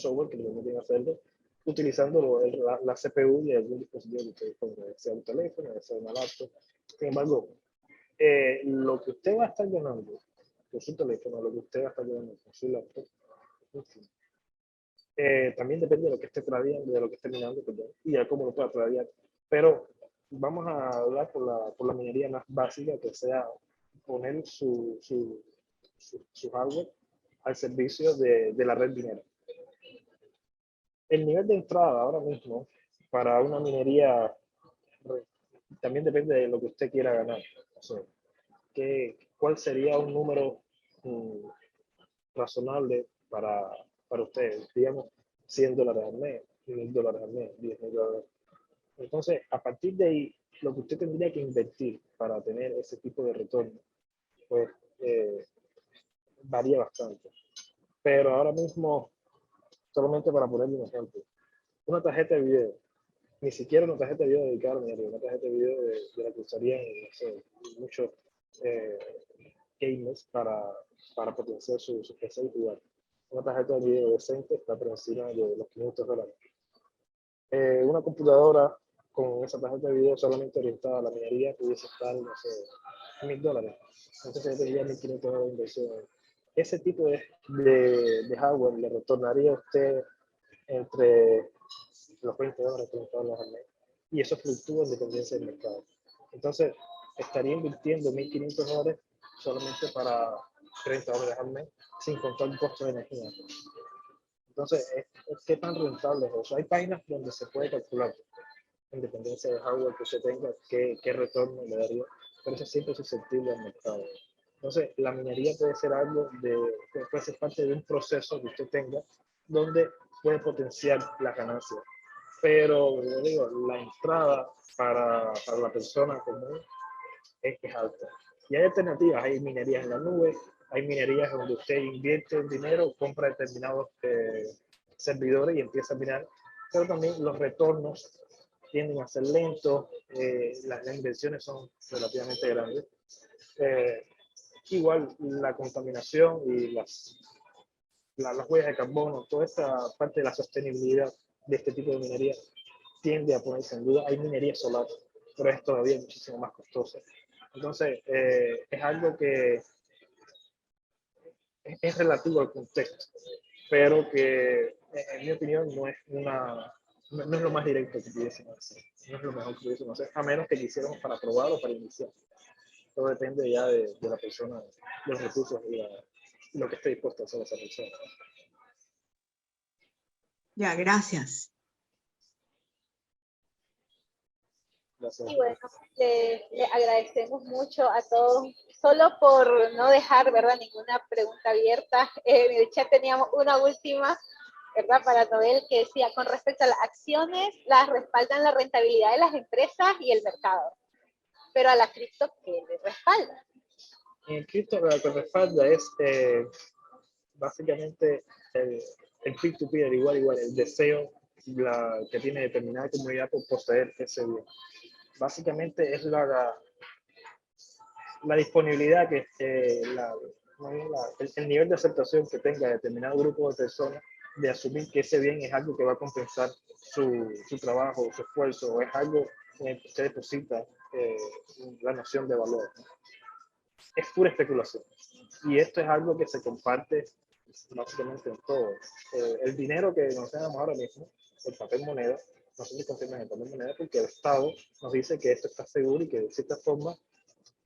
software que le permiten hacerlo utilizando la CPU de algún dispositivo que usted disponga, sea un teléfono, sea una laptop. Sin embargo, lo que usted va a estar ganando con su teléfono, lo que usted va a estar ganando con su laptop, también depende de lo que esté tradeando, de lo que esté minando, perdón, y de cómo lo pueda tradear. Pero vamos a hablar por la minería más básica, que sea poner su hardware al servicio de la red minera. El nivel de entrada ahora mismo para una minería también depende de lo que usted quiera ganar. O sea, ¿cuál sería un número razonable para ustedes? Digamos, $100 al mes, $1,000 al mes, $10,000. Entonces, a partir de ahí, lo que usted tendría que invertir para tener ese tipo de retorno, pues varía bastante. Pero ahora mismo, solamente para ponerle un ejemplo, una tarjeta de video, ni siquiera una tarjeta de video dedicada a la minería, una tarjeta de video de la que usarían, no sé, muchos gamers para potenciar su PC y jugar. Una tarjeta de video decente está por encima de los $500. Una computadora con esa tarjeta de video solamente orientada a la minería pudiese estar, no sé, $1,000. Entonces tendría $1,500 de inversión. Ese tipo de hardware le retornaría a usted entre los $20, $30 al mes. Y eso fluctúa en dependencia del mercado. Entonces, estaría invirtiendo $1,500 solamente para $30 al mes, sin contar el costo de energía. Entonces, ¿qué tan rentable es eso? Hay páginas donde se puede calcular, en dependencia del hardware que usted tenga, qué retorno le daría, pero eso es siempre susceptible al mercado. Entonces, la minería puede ser algo puede ser parte de un proceso que usted tenga, donde puede potenciar la ganancia. Pero, yo digo, la entrada para la persona común es alta. Y hay alternativas, hay minerías en la nube, hay minerías donde usted invierte el dinero, compra determinados servidores y empieza a minar, pero también los retornos tienden a ser lentos, las inversiones son relativamente grandes. Igual la contaminación y las huellas de carbono, toda esta parte de la sostenibilidad de este tipo de minería tiende a ponerse en duda. Hay minería solar, pero es todavía muchísimo más costosa. Entonces, es algo que es relativo al contexto, pero que, en mi opinión, no es lo más directo que pudiésemos hacer. No es lo mejor que pudiésemos hacer, a menos que quisiéramos para probar o para iniciar. Todo depende ya de la persona, de los recursos y lo que esté dispuesto a hacer esa persona. Ya, gracias. Gracias. Y bueno, le agradecemos mucho a todos, solo por no dejar, ¿verdad?, ninguna pregunta abierta. En el chat teníamos una última, ¿verdad?, para Noel, que decía, con respecto a las acciones, las respaldan la rentabilidad de las empresas y el mercado, pero a la cripto, ¿qué le respalda? En el cripto lo que respalda es básicamente el peer-to-peer, igual, el deseo que tiene determinada comunidad por poseer ese bien. Básicamente es la disponibilidad que el nivel de aceptación que tenga determinado grupo de personas de asumir que ese bien es algo que va a compensar su trabajo, su esfuerzo, o es algo en el que usted deposita la noción de valor. Es pura especulación. Y esto es algo que se comparte básicamente en todo. El dinero que nos tenemos ahora mismo, el papel moneda, nosotros confiamos en el papel moneda porque el Estado nos dice que esto está seguro y que de cierta forma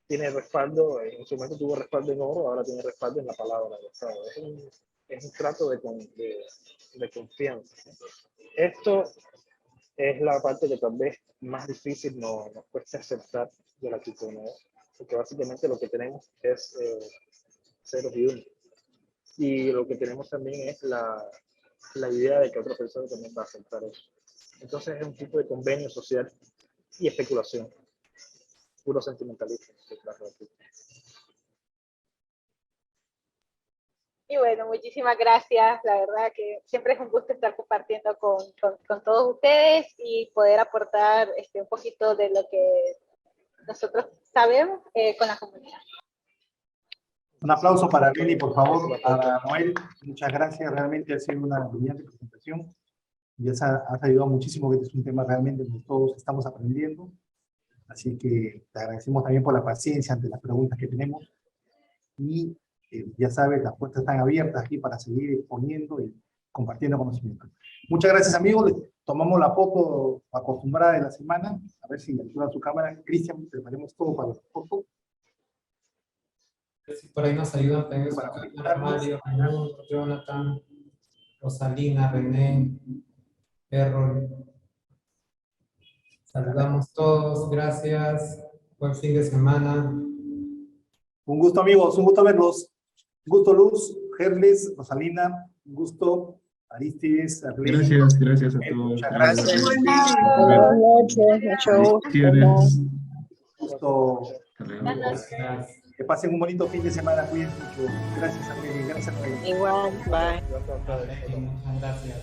tiene respaldo, en su momento tuvo respaldo en oro, ahora tiene respaldo en la palabra del Estado. Es un trato de confianza. Esto es la parte que tal vez más difícil nos cuesta aceptar de la criptomoneda, porque básicamente lo que tenemos es ceros y unos. Y lo que tenemos también es la idea de que otra persona también va a aceptar eso. Entonces es un tipo de convenio social y especulación, puro sentimentalismo. Y bueno, muchísimas gracias, la verdad que siempre es un gusto estar compartiendo con todos ustedes y poder aportar un poquito de lo que nosotros sabemos con la comunidad. Un aplauso para Lili, por favor, a Noel. Muchas gracias, realmente ha sido una brillante presentación. Y has ayudado muchísimo, que este es un tema realmente que todos estamos aprendiendo. Así que te agradecemos también por la paciencia ante las preguntas que tenemos. Y ya sabes, las puertas están abiertas aquí para seguir exponiendo y compartiendo conocimiento. Muchas gracias, amigos. Les tomamos la foto acostumbrada de la semana. A ver si activa su cámara. Cristian, preparemos todo para la foto. Si por ahí nos ayudan también para Mario, Jonathan, Rosalina, René, Errol. Saludamos todos, gracias. Buen fin de semana. Un gusto, amigos, un gusto verlos. Un gusto, Luz, Gerles, Rosalina, un gusto, Aristides, Arlene. Gracias a todos. Muchas gracias. Buenas noches, mucho gusto. Gusto. Buenas noches. Gracias. Que pasen un bonito fin de semana, cuídense mucho. Gracias a Meli, gracias a Noel. Igual, bye. Gracias a ustedes. Muchas gracias.